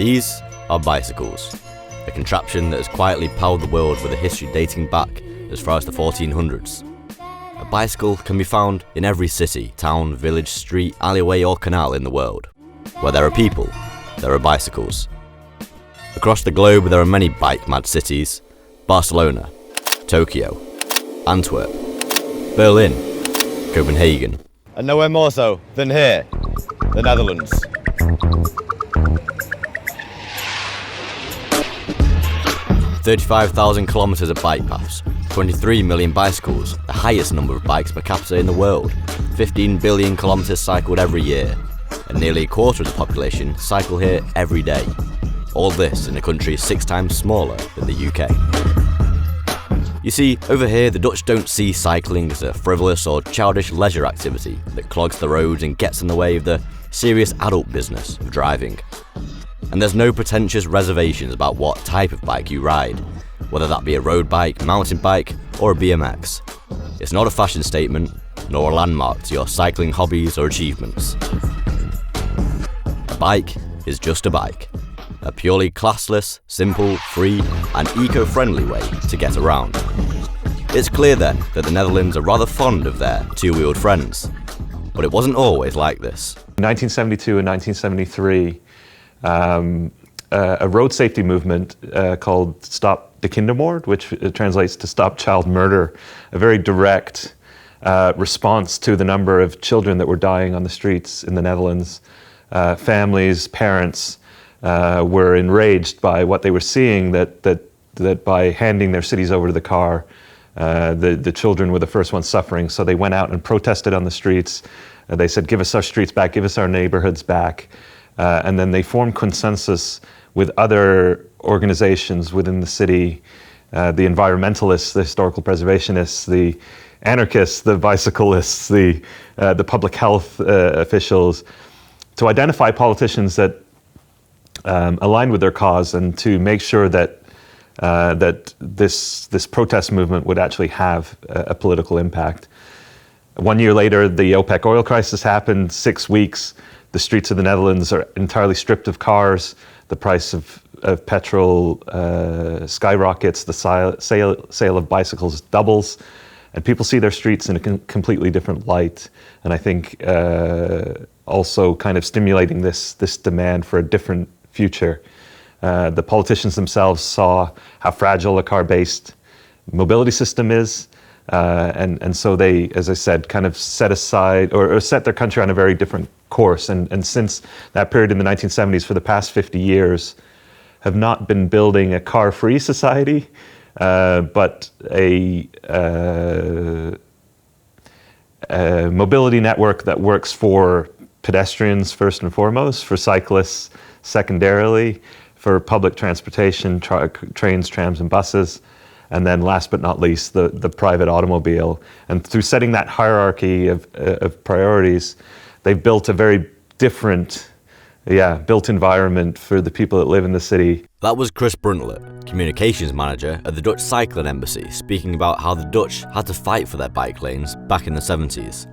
These are bicycles, a contraption that has quietly powered the world with a history dating back as far as the 1400s. A bicycle can be found in every city, town, village, street, alleyway or canal in the world. Where there are people, there are bicycles. Across the globe there are many bike-mad cities: Barcelona, Tokyo, Antwerp, Berlin, Copenhagen. And nowhere more so than here, the Netherlands. "35,000 kilometres of bike paths, 23 million bicycles, the highest number of bikes per capita in the world, 15 billion kilometres cycled every year, and nearly a quarter of the population cycle here every day. All this in a country 6 times smaller than the UK. You see, over here the Dutch don't see cycling as a frivolous or childish leisure activity that clogs the roads and gets in the way of the serious adult business of driving. And there's no pretentious reservations about what type of bike you ride, whether that be a road bike, mountain bike, or a BMX. It's not a fashion statement, nor a landmark to your cycling hobbies or achievements. A bike is just a bike. A purely classless, simple, free, and eco-friendly way to get around. It's clear then that the Netherlands are rather fond of their two-wheeled friends. But it wasn't always like this. In 1972 and 1973, a road safety movement called Stop de Kindermoord, which translates to Stop Child Murder, a very direct response to the number of children that were dying on the streets in the Netherlands. Families, parents were enraged by what they were seeing, that by handing their cities over to the car, the children were the first ones suffering. So they went out and protested on the streets. They said, give us our streets back, give us our neighborhoods back. And then they formed consensus with other organizations within the city, the environmentalists, the historical preservationists, the anarchists, the bicyclists, the public health officials, to identify politicians that aligned with their cause and to make sure that this protest movement would actually have a political impact. 1 year later, the OPEC oil crisis happened. 6 weeks, the streets of the Netherlands are entirely stripped of cars. The price of petrol skyrockets. The sale of bicycles doubles. And people see their streets in a completely different light. And I think also kind of stimulating this demand for a different future. The politicians themselves saw how fragile a car-based mobility system is. And so they, as I said, kind of set aside or set their country on a very different course. And since that period in the 1970s, for the past 50 years, have not been building a car-free society, but a mobility network that works for pedestrians first and foremost, for cyclists secondarily, for public transportation, trains, trams, and buses. And then last but not least, the private automobile. And through setting that hierarchy of priorities, they've built a very different, built environment for the people that live in the city. That was Chris Bruntelet, communications manager at the Dutch Cycling Embassy, speaking about how the Dutch had to fight for their bike lanes back in the 70s.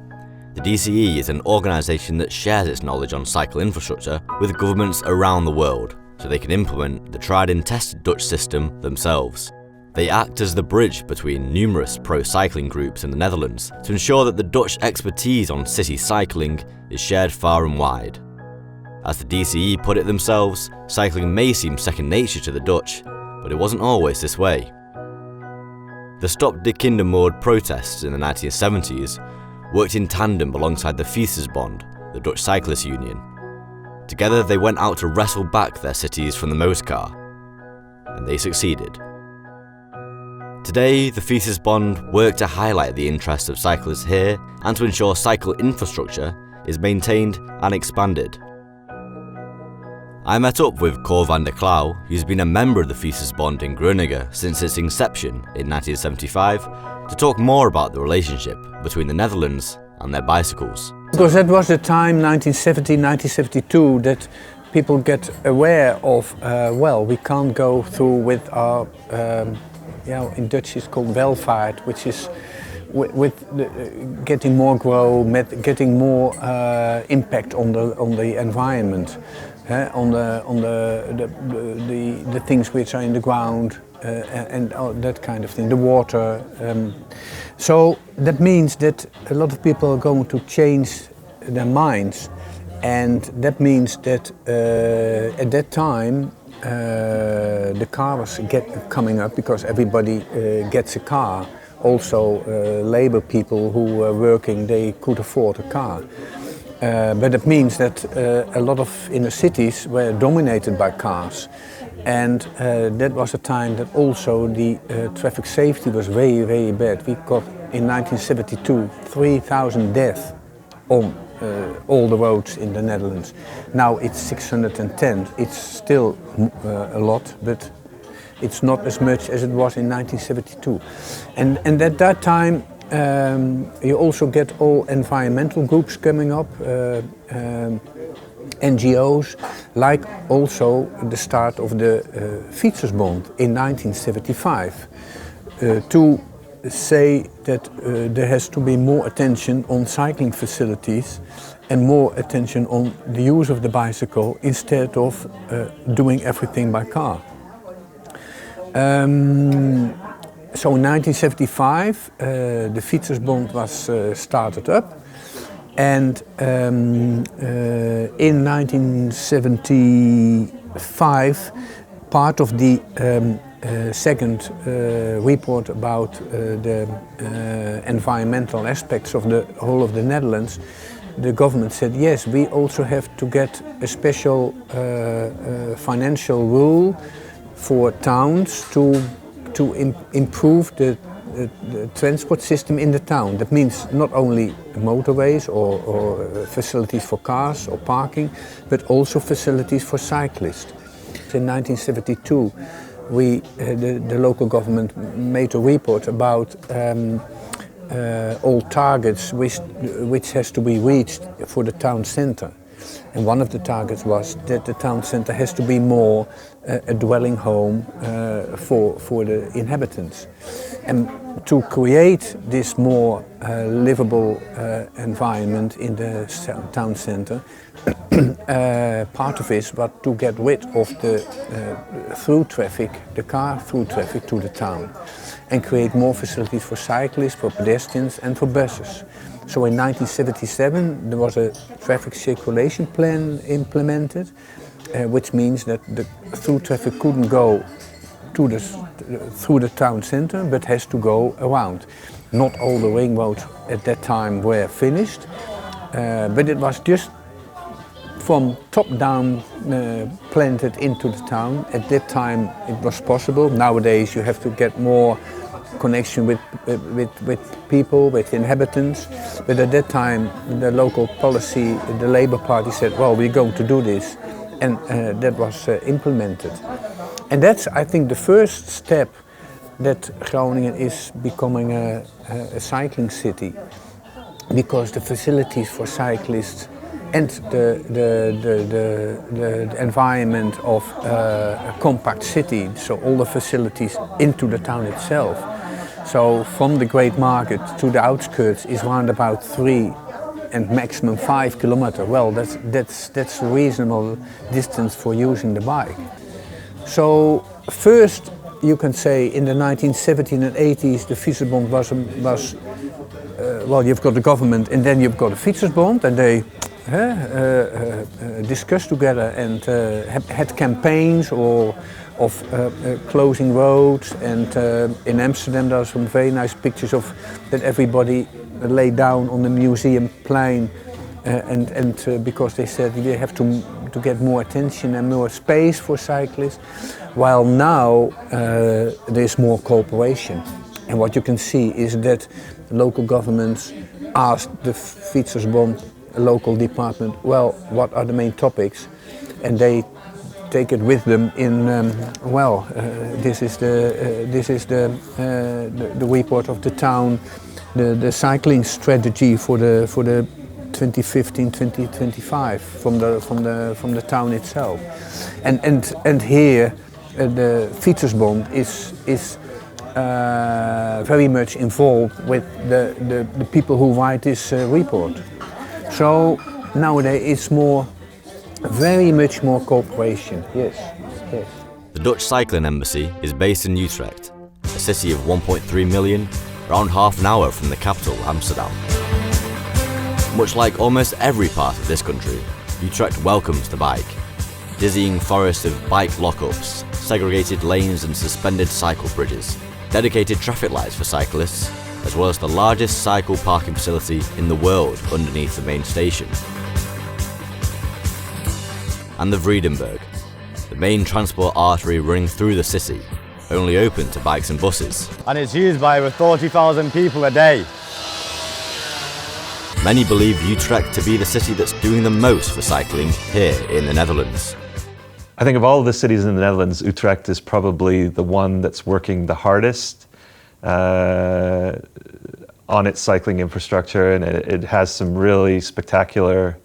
The DCE is an organisation that shares its knowledge on cycle infrastructure with governments around the world, so they can implement the tried and tested Dutch system themselves. They act as the bridge between numerous pro-cycling groups in the Netherlands to ensure that the Dutch expertise on city cycling is shared far and wide. As the DCE put it themselves, cycling may seem second nature to the Dutch, but it wasn't always this way. The Stop de Kindermoord protests in the 1970s worked in tandem alongside the Fietsersbond, the Dutch cyclist union. Together they went out to wrestle back their cities from the motorcar, and they succeeded. Today, the Fietsersbond work to highlight the interests of cyclists here and to ensure cycle infrastructure is maintained and expanded. I met up with Cor van der Klauw, who's been a member of the Fietsersbond in Groningen since its inception in 1975, to talk more about the relationship between the Netherlands and their bicycles. Because that was the time, 1970, 1972, that people get aware of, we can't go through with our in Dutch it's called welvaart, which is getting more growth, getting more impact on the environment. on the things which are in the ground and that kind of thing, the water. So that means that a lot of people are going to change their minds, and that means that at that time the car was coming up because everybody gets a car. Also labor people who were working, they could afford a car. But it means that a lot of inner cities were dominated by cars, and that was a time that also the traffic safety was very, very bad. We got in 1972 3,000 deaths on all the roads in the Netherlands. Now it's 610. It's still a lot, but it's not as much as it was in 1972. And at that time you also get all environmental groups coming up, NGOs, like also the start of the Fietsersbond in 1975, to say that there has to be more attention on cycling facilities and more attention on the use of the bicycle instead of doing everything by car. So in 1975 the Fietsersbond was started up, and in 1975 part of the second report about the environmental aspects of the whole of the Netherlands, the government said yes, we also have to get a special financial rule for towns to improve the transport system in the town. That means not only motorways or facilities for cars or parking, but also facilities for cyclists. In 1972, the local government made a report about all targets which has to be reached for the town centre. And one of the targets was that the town centre has to be more a dwelling home for the inhabitants. And to create this more livable environment in the town centre, part of it was to get rid of the through traffic, the car through traffic to the town, and create more facilities for cyclists, for pedestrians and for buses. So in 1977 there was a traffic circulation plan implemented, which means that the through traffic couldn't go through the town centre, but has to go around. Not all the ring roads at that time were finished, but it was just from top down planted into the town. At that time it was possible. Nowadays you have to get more connection with people, with inhabitants. But at that time the local policy, the Labour Party said, well, we're going to do this, and that was implemented. And that's, I think, the first step that Groningen is becoming a cycling city, because the facilities for cyclists and the environment of a compact city, so all the facilities into the town itself. So from the Great Market to the outskirts is around about 3 and maximum 5 kilometers. Well, that's a reasonable distance for using the bike. So first, you can say in the 1970s and 80s the Fietsersbond was well, you've got the government and then you've got the Fietsersbond, and they discussed together and had campaigns of closing roads. And in Amsterdam there are some very nice pictures of that everybody lay down on the Museumplein, and because they said we have to get more attention and more space for cyclists, while now there's more cooperation. And what you can see is that local governments asked the Fietsersbond local department, well, what are the main topics, and they take it with them in this is the report of the town, the cycling strategy for the 2015-2025 from the town itself, and here the Fietsersbond is very much involved with the people who write this report. So nowadays it's more Very much more cooperation, yes, yes. The Dutch Cycling Embassy is based in Utrecht, a city of 1.3 million, around half an hour from the capital, Amsterdam. Much like almost every part of this country, Utrecht welcomes the bike. Dizzying forest of bike lockups, segregated lanes and suspended cycle bridges, dedicated traffic lights for cyclists, as well as the largest cycle parking facility in the world underneath the main station. And the Vredenburg, the main transport artery running through the city, only open to bikes and buses. And it's used by over 40,000 people a day. Many believe Utrecht to be the city that's doing the most for cycling here in the Netherlands. I think of all the cities in the Netherlands, Utrecht is probably the one that's working the hardest on its cycling infrastructure, and it has some really spectacular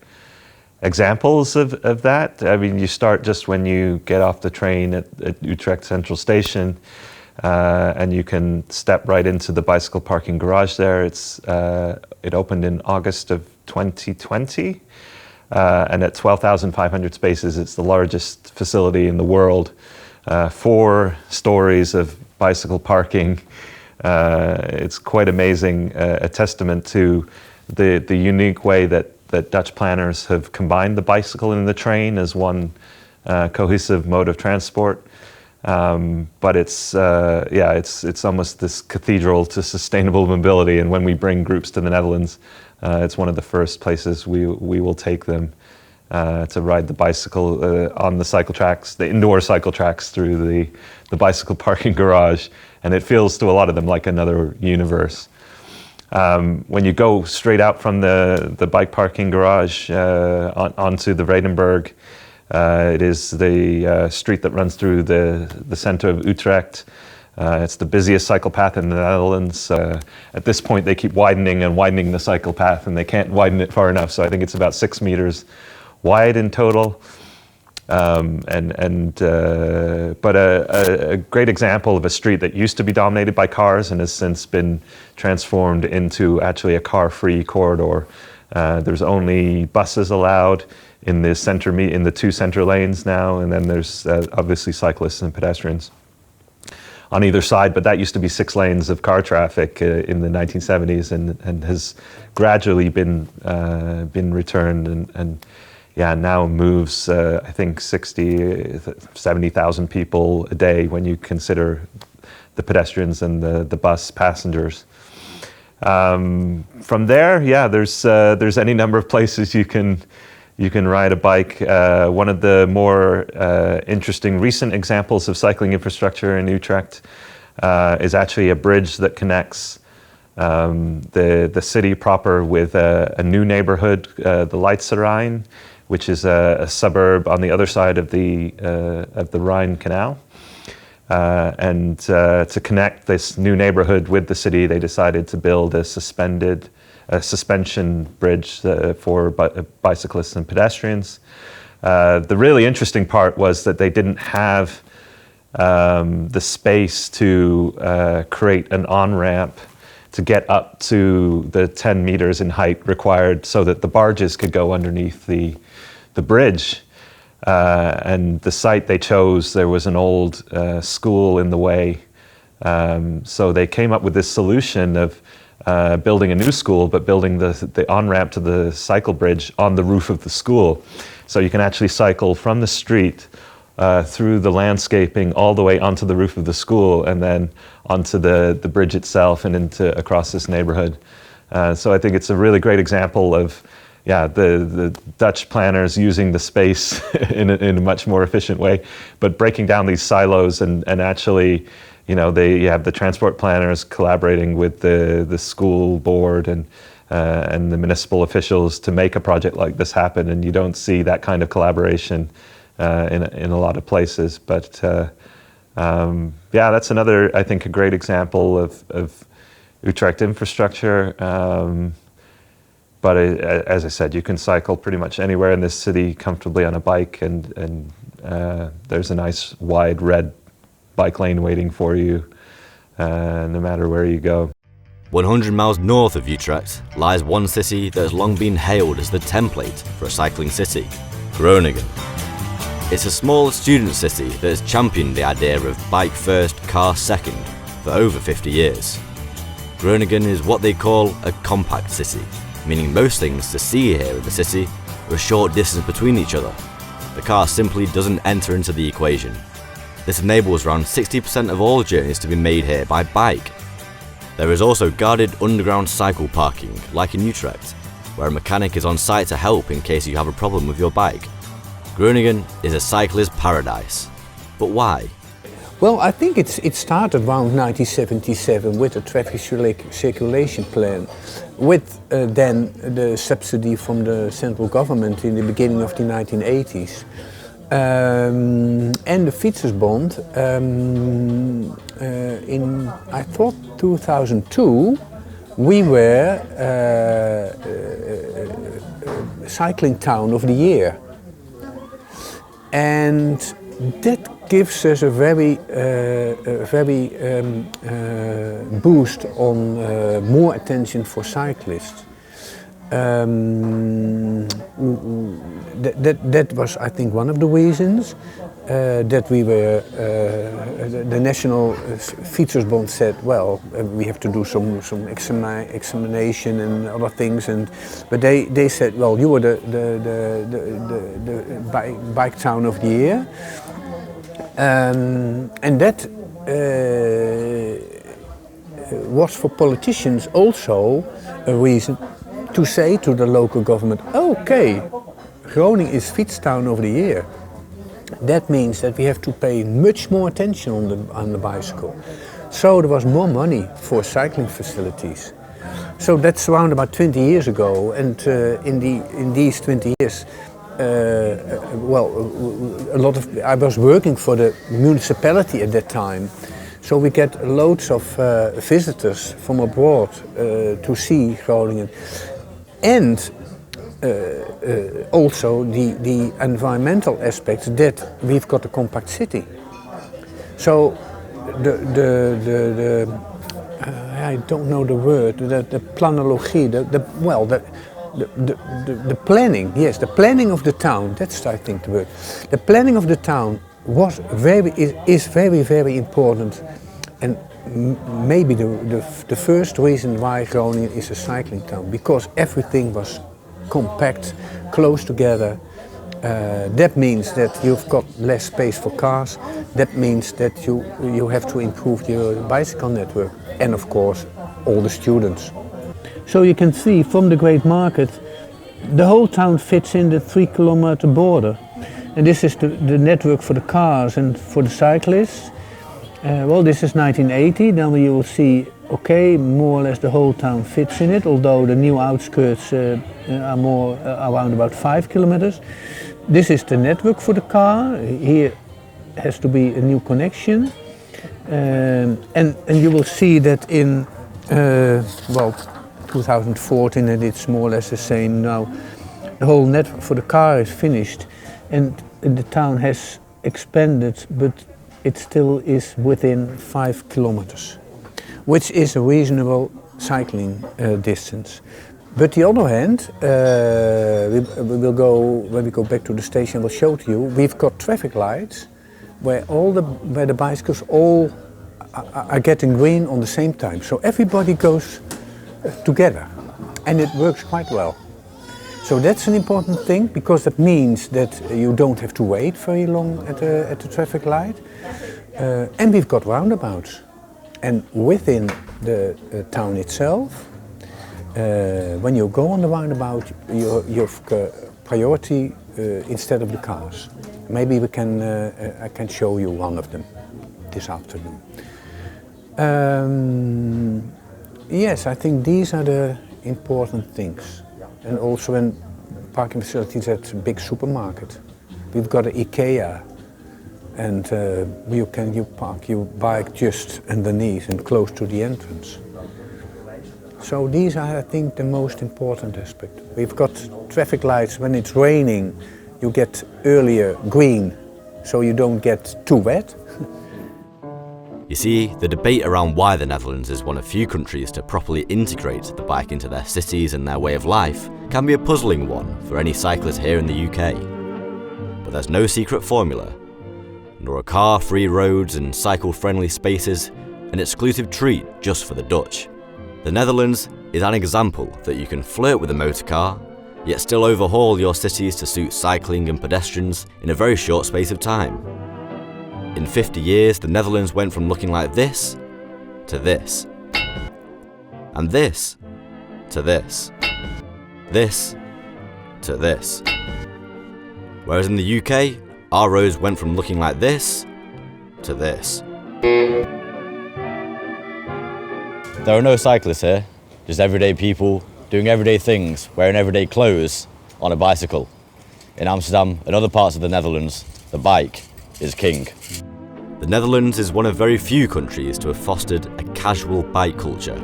examples of that. I mean, you start just when you get off the train at Utrecht Central Station, and you can step right into the bicycle parking garage there. It opened in August of 2020, and at 12,500 spaces, it's the largest facility in the world. 4 stories of bicycle parking. It's quite amazing, a testament to the unique way that Dutch planners have combined the bicycle and the train as one cohesive mode of transport. But it's almost this cathedral to sustainable mobility. And when we bring groups to the Netherlands, it's one of the first places we will take them to ride the bicycle on the cycle tracks, the indoor cycle tracks through the bicycle parking garage. And it feels to a lot of them like another universe. When you go straight out from the bike parking garage onto the Vredenburg, it is the street that runs through the center of Utrecht. It's the busiest cycle path in the Netherlands. At this point, they keep widening and widening the cycle path, and they can't widen it far enough. So I think it's about 6 meters wide in total. But a great example of a street that used to be dominated by cars and has since been transformed into actually a car-free corridor. There's only buses allowed in the 2 center lanes now, and then there's obviously cyclists and pedestrians on either side. But that used to be 6 lanes of car traffic in the 1970s, and has gradually been returned and now moves, I think, 70,000 people a day when you consider the pedestrians and the bus passengers. From there, there's any number of places you can ride a bike. One of the more interesting recent examples of cycling infrastructure in Utrecht is actually a bridge that connects the city proper with a new neighborhood, the Fietsersbond, which is a suburb on the other side of the Rhine Canal. And to connect this new neighborhood with the city, they decided to build a suspension bridge for bicyclists and pedestrians. The really interesting part was that they didn't have the space to create an on-ramp to get up to the 10 meters in height required so that the barges could go underneath the bridge. And the site they chose, there was an old school in the way. So they came up with this solution of building a new school, but building the on-ramp to the cycle bridge on the roof of the school. So you can actually cycle from the street through the landscaping all the way onto the roof of the school, and then onto the bridge itself and across this neighborhood. So I think it's a really great example of the Dutch planners using the space in a much more efficient way, but breaking down these silos and actually, you have the transport planners collaborating with the school board and the municipal officials to make a project like this happen. And you don't see that kind of collaboration in a lot of places. But that's another, I think, a great example of Utrecht infrastructure. But as I said, you can cycle pretty much anywhere in this city comfortably on a bike, and there's a nice wide red bike lane waiting for you no matter where you go. 100 miles north of Utrecht lies one city that has long been hailed as the template for a cycling city, Groningen. It's a small student city that has championed the idea of bike first, car second for over 50 years. Groningen is what they call a compact city, meaning most things to see here in the city are a short distance between each other. The car simply doesn't enter into the equation. This enables around 60% of all journeys to be made here by bike. There is also guarded underground cycle parking, like in Utrecht, where a mechanic is on site to help in case you have a problem with your bike. Groningen is a cyclist paradise. But why? Well, I think it started around 1977 with a traffic circulation plan, with then the subsidy from the central government in the beginning of the 1980s. And the Fietsersbond in, I thought, 2002, we were cycling town of the year. And that gives us a very boost on more attention for cyclists. That was, I think, one of the reasons that we were, the national Fietsersbond said, well, we have to do some examination and other things, but they said, well, you were the bike town of the year, and that was for politicians also a reason to say to the local government, okay, Groningen is Fietstown of the year. That means that we have to pay much more attention on the bicycle. So there was more money for cycling facilities. So that's around about 20 years ago, and in these 20 years, I was working for the municipality at that time. So we get loads of visitors from abroad to see Groningen. And also the environmental aspects that we've got a compact city. So I don't know the word, the planologie, the planning, yes, the planning of the town, that's I think the word. The planning of the town is very, very important, and maybe the first reason why Groningen is a cycling town, because everything was compact, close together. That means that you've got less space for cars. That means that you have to improve your bicycle network, and of course all the students. So you can see from the Great Market, the whole town fits in the 3-kilometer border, and this is the network for the cars and for the cyclists. Well, this is 1980, then you will see, okay, more or less the whole town fits in it, although the new outskirts are more around about 5 kilometers. This is the network for the car. Here has to be a new connection. And you will see that in, 2014, and it's more or less the same now. The whole network for the car is finished, and the town has expanded, but it still is within 5 kilometers, which is a reasonable cycling distance. But the other hand, we will go, when we go back to the station, we'll show to you, we've got traffic lights where where the bicycles all are getting green on the same time. So everybody goes together, and it works quite well. So that's an important thing, because that means that you don't have to wait very long at the traffic light. And we've got roundabouts. And within the town itself, when you go on the roundabout, you've got priority instead of the cars. Maybe I can show you one of them this afternoon. Yes, I think these are the important things. And also in parking facilities at a big supermarket. We've got an IKEA, and you park your bike just underneath and close to the entrance. So these are, I think, the most important aspect. We've got traffic lights. When it's raining, you get earlier green, so you don't get too wet. You see, the debate around why the Netherlands is one of few countries to properly integrate the bike into their cities and their way of life can be a puzzling one for any cyclist here in the UK. but there's no secret formula, nor are car-free roads and cycle-friendly spaces an exclusive treat just for the Dutch. The Netherlands is an example that you can flirt with a motor car, yet still overhaul your cities to suit cycling and pedestrians in a very short space of time. In 50 years, the Netherlands went from looking like this to this, and this to this, this to this. Whereas in the UK, our roads went from looking like this to this. There are no cyclists here, just everyday people doing everyday things, wearing everyday clothes on a bicycle. In Amsterdam and other parts of the Netherlands, the bike is king. The Netherlands is one of very few countries to have fostered a casual bike culture.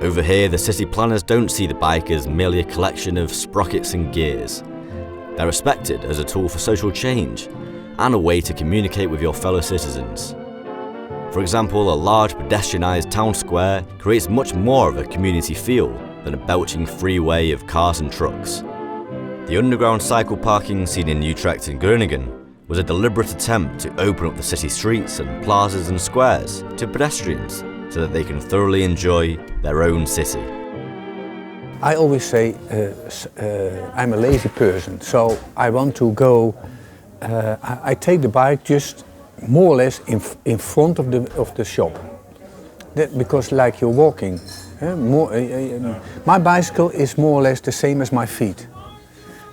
Over here, the city planners don't see the bike as merely a collection of sprockets and gears. They're respected as a tool for social change and a way to communicate with your fellow citizens. For example, a large pedestrianised town square creates much more of a community feel than a belching freeway of cars and trucks. The underground cycle parking seen in Utrecht and Groningen was a deliberate attempt to open up the city streets and plazas and squares to pedestrians so that they can thoroughly enjoy their own city. I always say I'm a lazy person, so I want to go, I take the bike just more or less in front of the shop. Because like you're walking, my bicycle is more or less the same as my feet.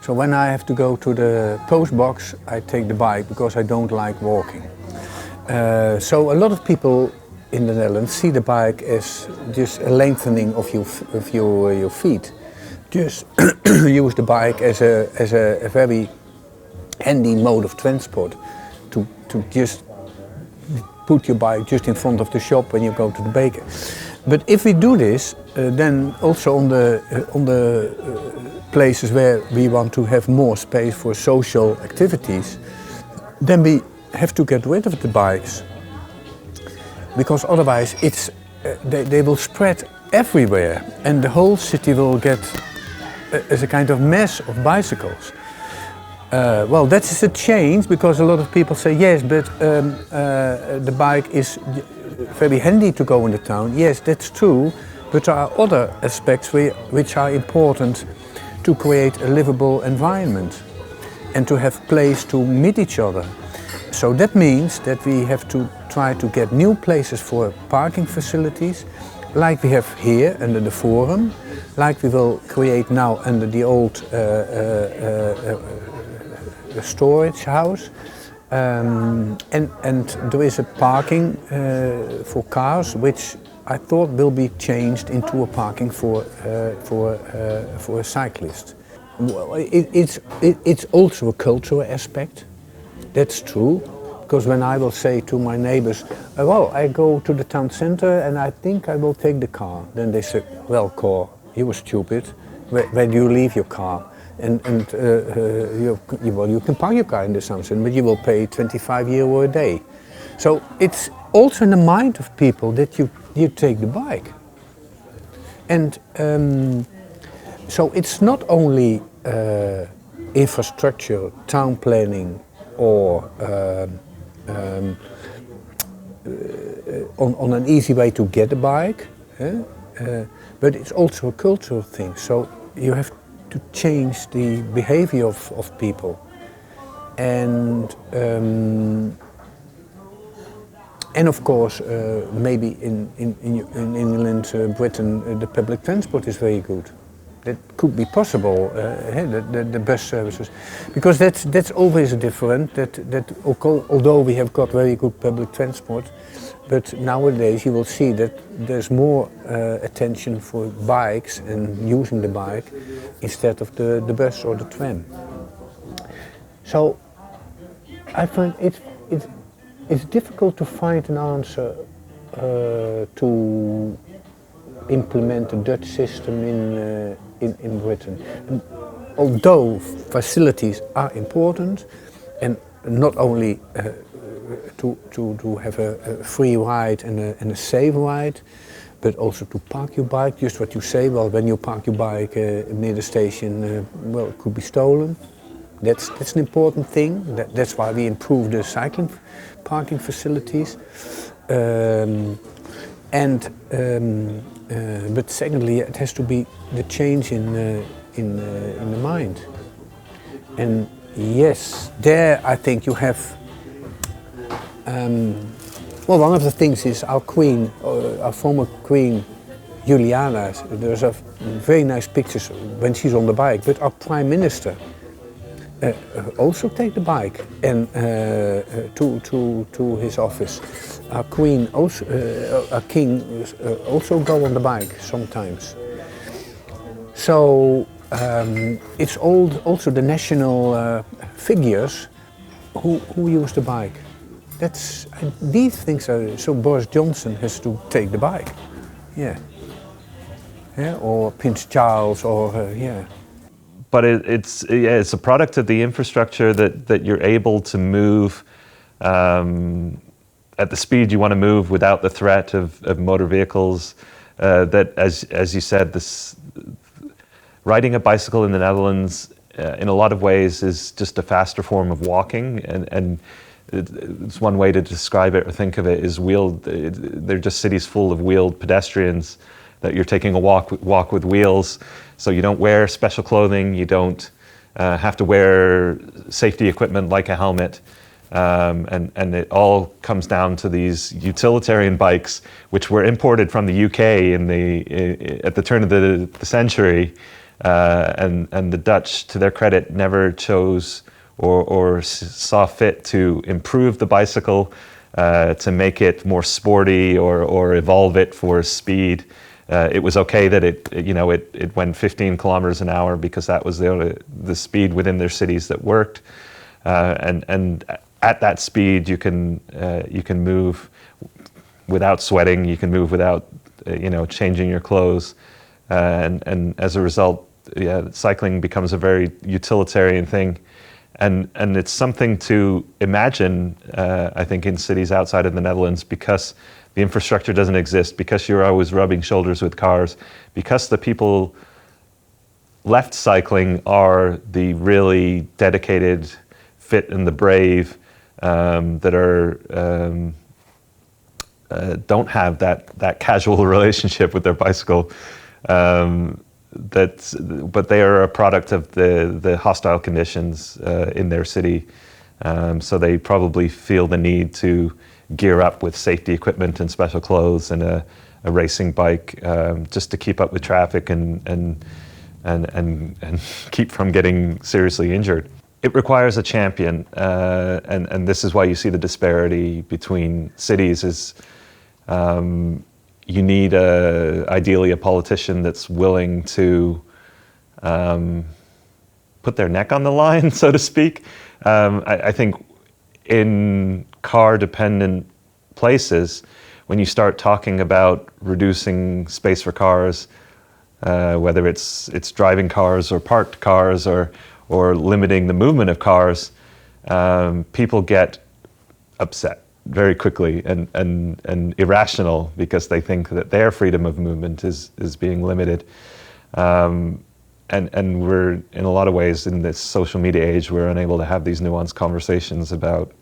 So when I have to go to the post box, I take the bike because I don't like walking. So a lot of people in the Netherlands see the bike as just a lengthening of your feet. Just use the bike as a very handy mode of transport. To just put your bike just in front of the shop when you go to the baker. But if we do this, then also on the places where we want to have more space for social activities, then we have to get rid of the bikes, because otherwise they will spread everywhere and the whole city will get as a kind of mess of bicycles. Well, that is a change, because a lot of people say, yes, but the bike is very handy to go in the town. Yes, that's true, but there are other aspects which are important to create a livable environment and to have place to meet each other. So that means that we have to try to get new places for parking facilities, like we have here under the Forum, like we will create now under the old storage house, and there is a parking for cars, which I thought will be changed into a parking for a cyclist. Well, it's also a cultural aspect. That's true, because when I will say to my neighbors, well, I go to the town center and I think I will take the car, then they say, well, Cor, you were stupid. Where do you leave your car? And you can park your car in the sunset, but you will pay 25 euro a day. So it's also in the mind of people that you take the bike. And so it's not only infrastructure, town planning, or on an easy way to get a bike, but it's also a cultural thing. So you have to change the behavior of people, and of course maybe in England, Britain, the public transport is very good. That could be possible, the bus services, because that's always different. That although we have got very good public transport, but nowadays you will see that there's more attention for bikes and using the bike instead of the bus or the tram. So I find it's difficult to find an answer to implement the Dutch system in Britain. And although facilities are important, and not only to have a free ride and a safe ride, but also to park your bike, just what you say, well, when you park your bike near the station, well, it could be stolen. That's an important thing. That's why we improve the cycling parking facilities. But secondly, it has to be the change in the mind. And yes, there I think you have. Well, one of the things is our queen, our former queen, Juliana. There's a very nice pictures when she's on the bike. But our prime minister also take the bike and to his office. Our queen also, our king also go on the bike sometimes. So it's also the national figures who use the bike. These things are, so Boris Johnson has to take the bike, yeah, or Prince Charles, or yeah. But it's a product of the infrastructure that you're able to move at the speed you want to move without the threat of motor vehicles. That, as you said, riding a bicycle in the Netherlands, in a lot of ways, is just a faster form of walking, and it's one way to describe it or think of it is wheeled. They're just cities full of wheeled pedestrians that you're taking a walk with wheels. So you don't wear special clothing, you don't have to wear safety equipment like a helmet, and it all comes down to these utilitarian bikes, which were imported from the UK at the turn of the century, and the Dutch, to their credit, never chose or saw fit to improve the bicycle, to make it more sporty or evolve it for speed. It was okay that it went 15 kilometers an hour because that was the speed within their cities that worked, and at that speed you can move without sweating, you can move without changing your clothes, and as a result, cycling becomes a very utilitarian thing. And it's something to imagine, I think, in cities outside of the Netherlands, because the infrastructure doesn't exist, because you're always rubbing shoulders with cars, because the people left cycling are the really dedicated, fit and the brave, that don't have that casual relationship with their bicycle. But they are a product of the hostile conditions in their city, so they probably feel the need to gear up with safety equipment and special clothes and a racing bike, just to keep up with traffic and keep from getting seriously injured. It requires a champion, and this is why you see the disparity between cities. Is you need ideally a politician that's willing to put their neck on the line, so to speak. I think in car-dependent places, when you start talking about reducing space for cars, whether it's driving cars or parked cars or limiting the movement of cars, people get upset very quickly and irrational because they think that their freedom of movement is being limited. And we're, in a lot of ways, in this social media age, we're unable to have these nuanced conversations about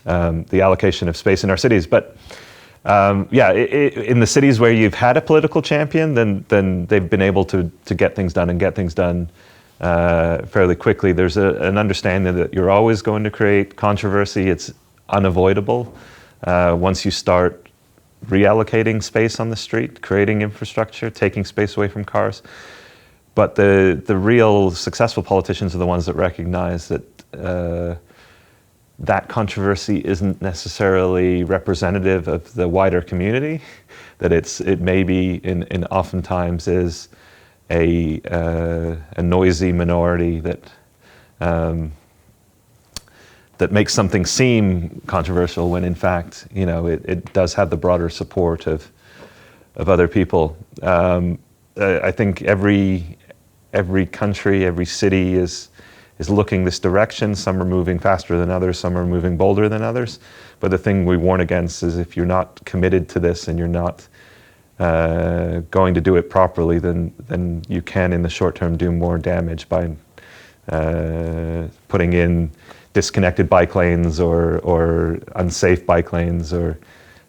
the allocation of space in our cities. But in the cities where you've had a political champion, then they've been able to get things done and get things done fairly quickly. There's an understanding that you're always going to create controversy. It's unavoidable once you start reallocating space on the street, creating infrastructure, taking space away from cars. But the real successful politicians are the ones that recognize that that controversy isn't necessarily representative of the wider community, that it maybe in oftentimes is a noisy minority that makes something seem controversial when in fact it does have the broader support of other people. I think every country, every city is looking this direction. Some are moving faster than others, some are moving bolder than others. But the thing we warn against is if you're not committed to this and you're not going to do it properly, then you can in the short term do more damage by putting in disconnected bike lanes or unsafe bike lanes, or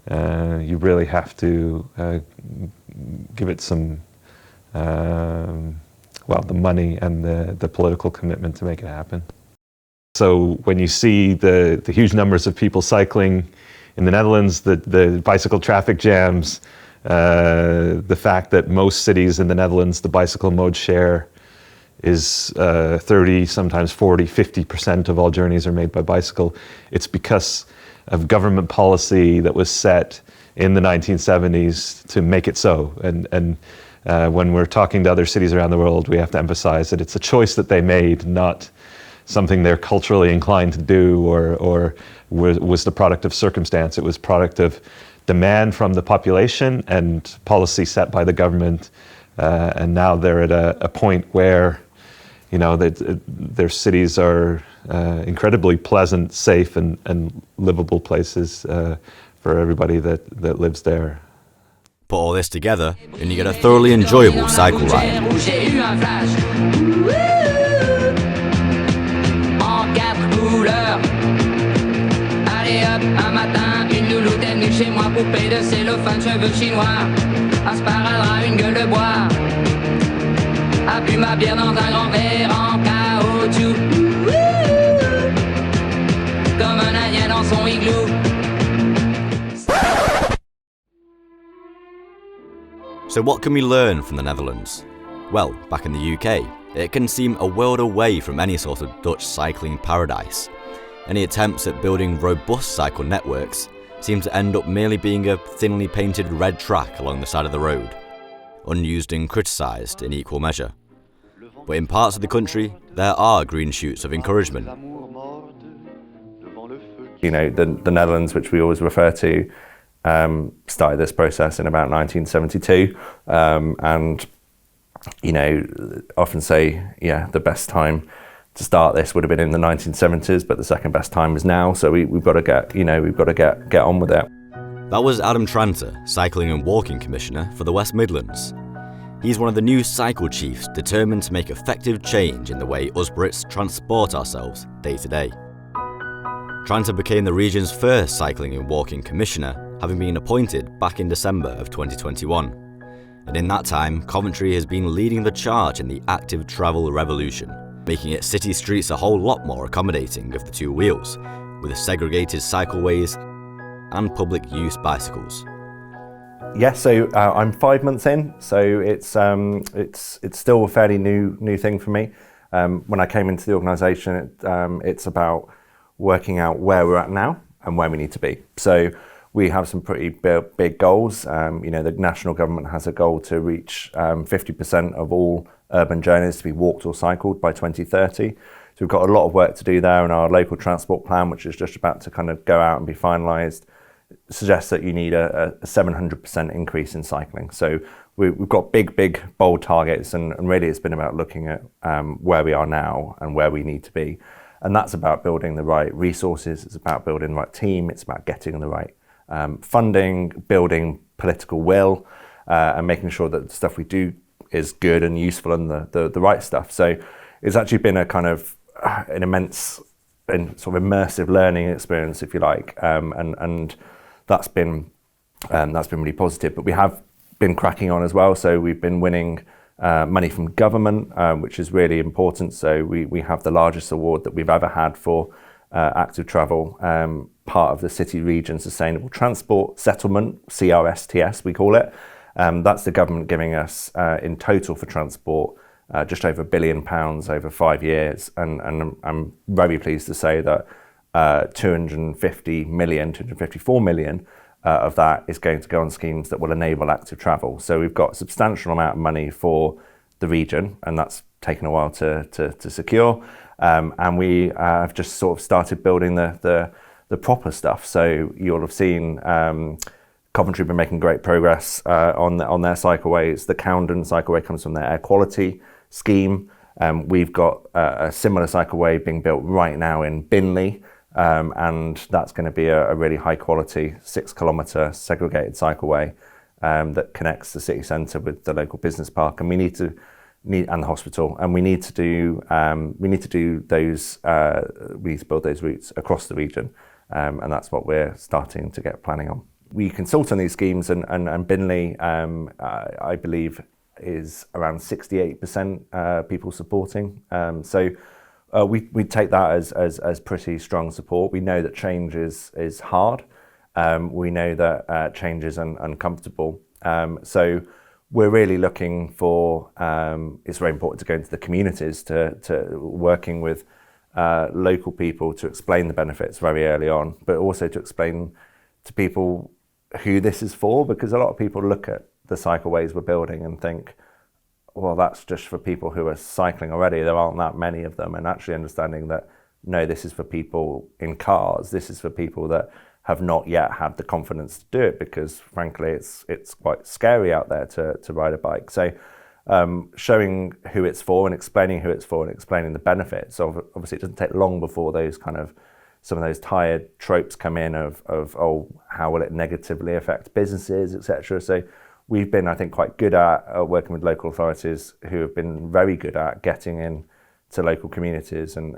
you really have to give it some, the money and the political commitment to make it happen. So when you see the huge numbers of people cycling in the Netherlands, the bicycle traffic jams, the fact that most cities in the Netherlands, the bicycle mode share is 30, sometimes 40, 50% of all journeys are made by bicycle. It's because of government policy that was set in the 1970s to make it so. And when we're talking to other cities around the world, we have to emphasize that it's a choice that they made, not something they're culturally inclined to do or was the product of circumstance. It was product of demand from the population and policy set by the government. And now they're at a point where, you know, their cities are incredibly pleasant, safe, and livable places for everybody that lives there. Put all this together and you get a thoroughly enjoyable cycle ride. Un matin, une louloute est venue chez moi, poupée de cellophane, cheveux chinois, un sparadrap, une gueule de bois, a bu ma bière dans un grand verre en caoutchouc, comme un indien dans son igloo. So what can we learn from the Netherlands? Well, back in the UK, it can seem a world away from any sort of Dutch cycling paradise. Any attempts at building robust cycle networks seem to end up merely being a thinly painted red track along the side of the road, unused and criticised in equal measure. But in parts of the country, there are green shoots of encouragement. You know, the Netherlands, which we always refer to, started this process in about 1972, and, you know, often say, yeah, the best time to start this would have been in the 1970s, but the second best time is now. So we've got to get on with it. That was Adam Tranter, Cycling and Walking Commissioner for the West Midlands. He's one of the new cycle chiefs determined to make effective change in the way us Brits transport ourselves day to day. Tranter became the region's first Cycling and Walking Commissioner, having been appointed back in December of 2021. And in that time, Coventry has been leading the charge in the active travel revolution, making its city streets a whole lot more accommodating of the two wheels, with segregated cycleways and public use bicycles. Yes, so I'm 5 months in, so it's still a fairly new thing for me. When I came into the organisation, it's about working out where we're at now and where we need to be. So we have some pretty big goals. You know, the national government has a goal to reach 50% of all urban journeys to be walked or cycled by 2030. So we've got a lot of work to do there, and our local transport plan, which is just about to kind of go out and be finalised, suggests that you need a 700% increase in cycling. So we've got big, bold targets, and really it's been about looking at where we are now and where we need to be. And that's about building the right resources, it's about building the right team, it's about getting the right funding, building political will, and making sure that the stuff we do is good and useful and the right stuff. So it's actually been a kind of an immense and sort of immersive learning experience, if you like, and that's been really positive. But we have been cracking on as well. So we've been winning money from government, which is really important. So we have the largest award that we've ever had for active travel, part of the City Region Sustainable Transport Settlement, CRSTS we call it. That's the government giving us in total for transport just over £1 billion over 5 years, and I'm very pleased to say that 254 million of that is going to go on schemes that will enable active travel. So we've got a substantial amount of money for the region, and that's taken a while to secure. And we have just sort of started building the proper stuff. So you'll have seen Coventry have been making great progress on their cycleways. The Cowden cycleway comes from their air quality scheme. We've got a similar cycleway being built right now in Binley, and that's going to be a really high quality 6 kilometre segregated cycleway that connects the city centre with the local business park. And we need to and the hospital, and we need to build those routes across the region, and that's what we're starting to get planning on. We consult on these schemes, and Binley, I believe, is around 68% people supporting. So we take that as pretty strong support. We know that change is hard. We know that change is uncomfortable. So we're really looking for, it's very important to go into the communities, to working with local people to explain the benefits very early on, but also to explain to people who this is for, because a lot of people look at the cycleways we're building and think, well, that's just for people who are cycling already. There aren't that many of them. And actually understanding that, no, this is for people in cars. This is for people that have not yet had the confidence to do it, because frankly, it's quite scary out there to ride a bike. So showing who it's for and explaining who it's for and explaining the benefits. So obviously it doesn't take long before those some of those tired tropes come in of oh, how will it negatively affect businesses, etc. So we've been, I think, quite good at working with local authorities, who have been very good at getting in to local communities and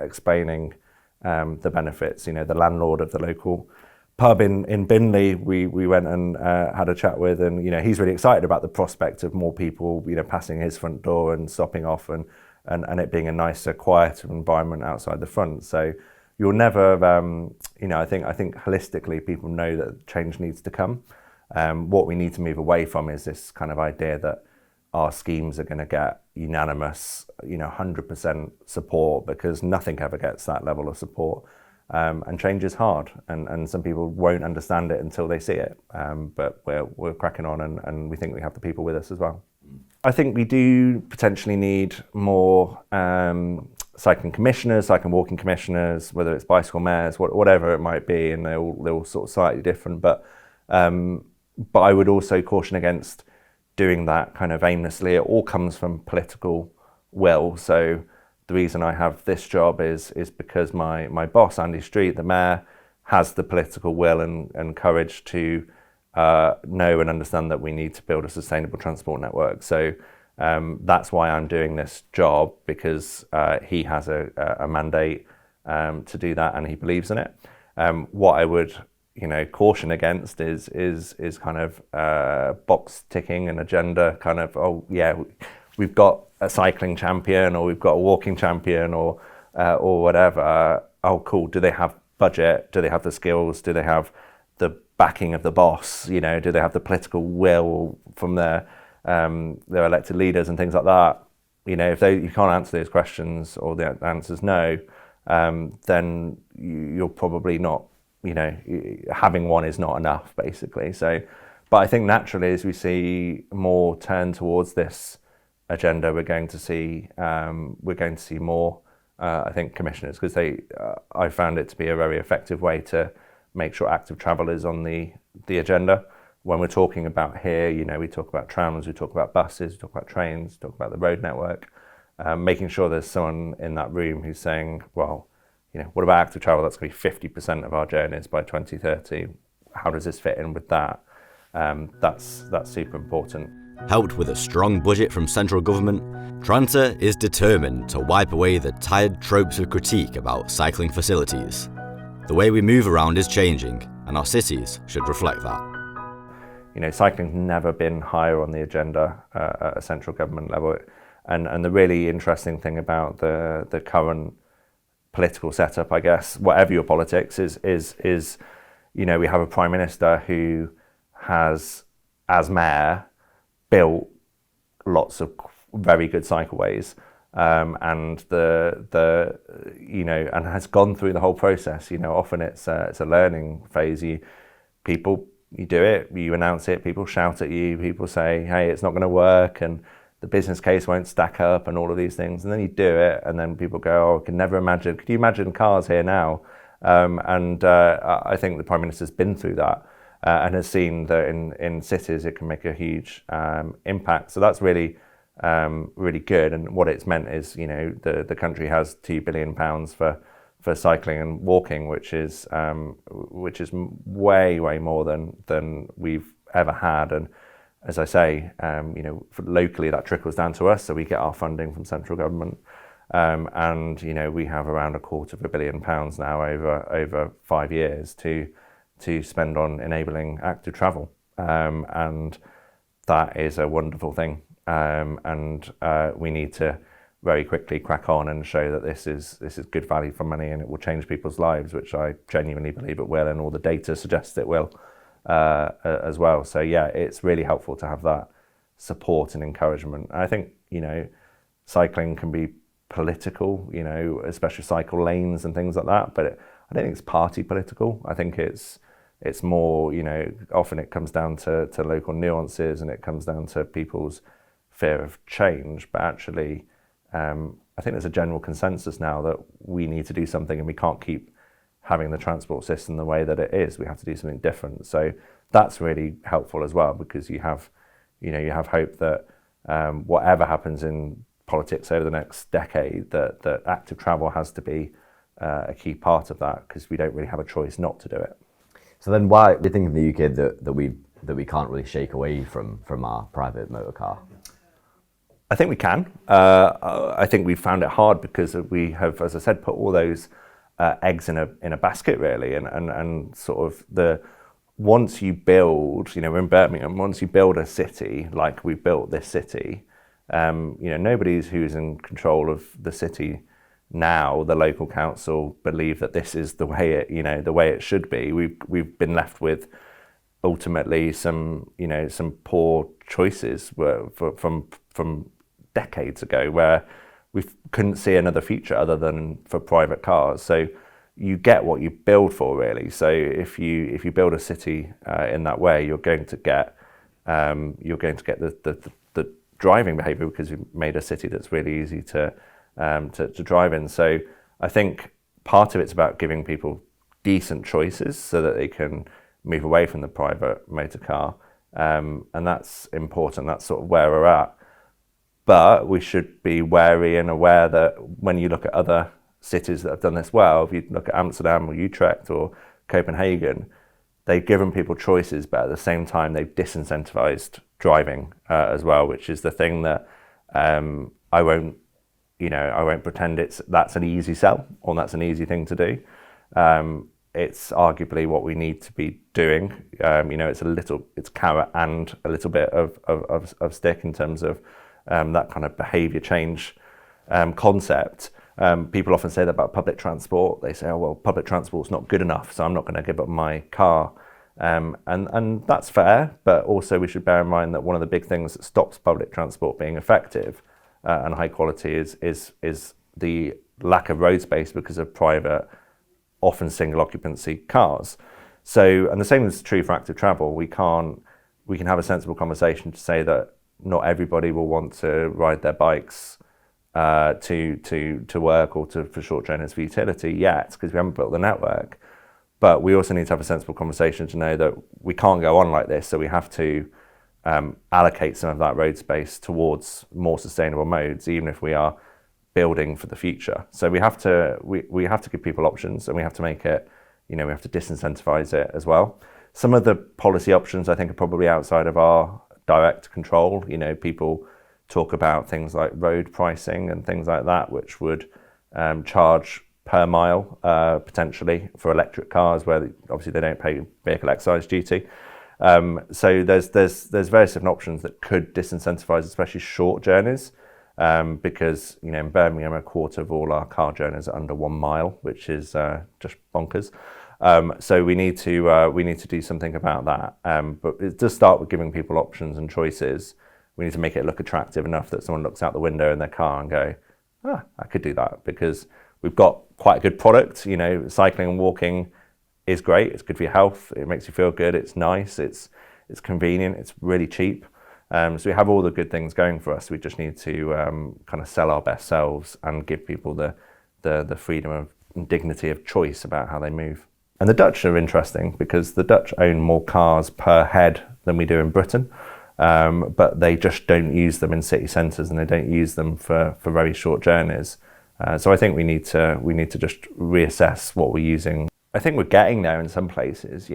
explaining the benefits. You know, the landlord of the local pub in Binley, we went and had a chat with, and you know, he's really excited about the prospect of more people, you know, passing his front door and stopping off, and it being a nicer, quieter environment outside the front. So you'll never, you know, I think holistically people know that change needs to come. What we need to move away from is this kind of idea that our schemes are going to get unanimous, you know, 100% support, because nothing ever gets that level of support. And change is hard, and some people won't understand it until they see it. But we're cracking on, and we think we have the people with us as well. I think we do potentially need more cycling commissioners, cycling walking commissioners, whether it's bicycle mayors, whatever it might be, and they're all sort of slightly different. But I would also caution against doing that kind of aimlessly. It all comes from political will. So the reason I have this job is because my boss, Andy Street, the mayor, has the political will and courage to know and understand that we need to build a sustainable transport network. So that's why I'm doing this job, because he has a mandate to do that, and he believes in it. What I would, you know, caution against is kind of box ticking and agenda, kind of, oh yeah, we've got a cycling champion, or we've got a walking champion, or whatever. Oh cool, do they have budget? Do they have the skills? Do they have the backing of the boss? You know, do they have the political will from their elected leaders and things like that? You know, if you can't answer those questions, or the answer's no, then you're probably not, you know, having one is not enough, basically. So, but I think naturally, as we see more turn towards this agenda, we're going to see more, I think, commissioners, because I found it to be a very effective way to make sure active travel is on the agenda. When we're talking about here, you know, we talk about trams, we talk about buses, we talk about trains, we talk about the road network, making sure there's someone in that room who's saying, well, you know, what about active travel? That's going to be 50% of our journeys by 2030. How does this fit in with that? That's super important. Helped with a strong budget from central government, Tranter is determined to wipe away the tired tropes of critique about cycling facilities. The way we move around is changing, and our cities should reflect that. You know, cycling's never been higher on the agenda at a central government level. And the really interesting thing about the current political setup, I guess, whatever your politics is, you know, we have a Prime Minister who has, as mayor, built lots of very good cycleways, and you know, and has gone through the whole process. You know, often it's a learning phase. You do it, you announce it, people shout at you, people say, hey, it's not going to work, and the business case won't stack up, and all of these things, and then you do it, and then people go, oh, I can never imagine. Could you imagine cars here now? I think the Prime Minister's been through that. And has seen that in cities it can make a huge impact. So that's really good. And what it's meant is, you know, the country has £2 billion for cycling and walking, which is way more than we've ever had. as I say, locally that trickles down to us, so we get our funding from central government. And we have around £250 million now over 5 years to spend on enabling active travel, and that is a wonderful thing. And we need to very quickly crack on and show that this is good value for money, and it will change people's lives, which I genuinely believe it will, and all the data suggests it will as well. So yeah, it's really helpful to have that support and encouragement. I think cycling can be political, especially cycle lanes and things like that, but I don't think it's party political. I think it's more, often it comes down to local nuances, and it comes down to people's fear of change. But actually, I think there's a general consensus now that we need to do something, and we can't keep having the transport system the way that it is. We have to do something different. So that's really helpful as well, because you have hope that whatever happens in politics over the next decade, that active travel has to be a key part of that, because we don't really have a choice not to do it. So then why do you think in the UK that we can't really shake away from our private motor car? I think we can. I think we found it hard because we have, as I said, put all those eggs in a basket, really, and sort of once you build, we're in Birmingham, once you build a city like we built this city, nobody's who's in control of the city now. The local council believe that this is the way it should be. We've been left with ultimately some poor choices from decades ago, where we couldn't see another future other than for private cars. So you get what you build for, really. So if you build a city in that way, you're going to get the driving behaviour, because you've made a city that's really easy to drive in. So I think part of it's about giving people decent choices so that they can move away from the private motor car, and that's important. That's sort of where we're at. But we should be wary and aware that when you look at other cities that have done this well, if you look at Amsterdam or Utrecht or Copenhagen, they've given people choices, but at the same time they've disincentivized driving as well, which is the thing that I won't pretend that's an easy sell or that's an easy thing to do. It's arguably what we need to be doing. It's carrot and a little bit of stick in terms of that kind of behaviour change concept. People often say that about public transport. They say, oh, well, public transport's not good enough, so I'm not going to give up my car. And that's fair, but also we should bear in mind that one of the big things that stops public transport being effective and high quality is the lack of road space because of private, often single occupancy cars. So, and the same is true for active travel. We can have a sensible conversation to say that not everybody will want to ride their bikes to work or for short journeys for utility yet, because we haven't built the network. But we also need to have a sensible conversation to know that we can't go on like this, so we have to allocate some of that road space towards more sustainable modes, even if we are building for the future. So we have to give people options, and we have to make it, we have to disincentivize it as well. Some of the policy options I think are probably outside of our direct control. People talk about things like road pricing and things like that, which would charge per mile potentially for electric cars, where obviously they don't pay vehicle excise duty. So there's various different options that could disincentivize, especially short journeys, because in Birmingham a quarter of all our car journeys are under 1 mile, which is just bonkers. So we need to do something about that. But it does start with giving people options and choices. We need to make it look attractive enough that someone looks out the window in their car and go, I could do that, because we've got quite a good product. Cycling and walking is great. It's good for your health. It makes you feel good. It's nice. It's convenient. It's really cheap. So we have all the good things going for us. We just need to kind of sell our best selves and give people the freedom and dignity of choice about how they move. And the Dutch are interesting because the Dutch own more cars per head than we do in Britain, but they just don't use them in city centres, and they don't use them for very short journeys. So I think we need to just reassess what we're using. I think we're getting there in some places.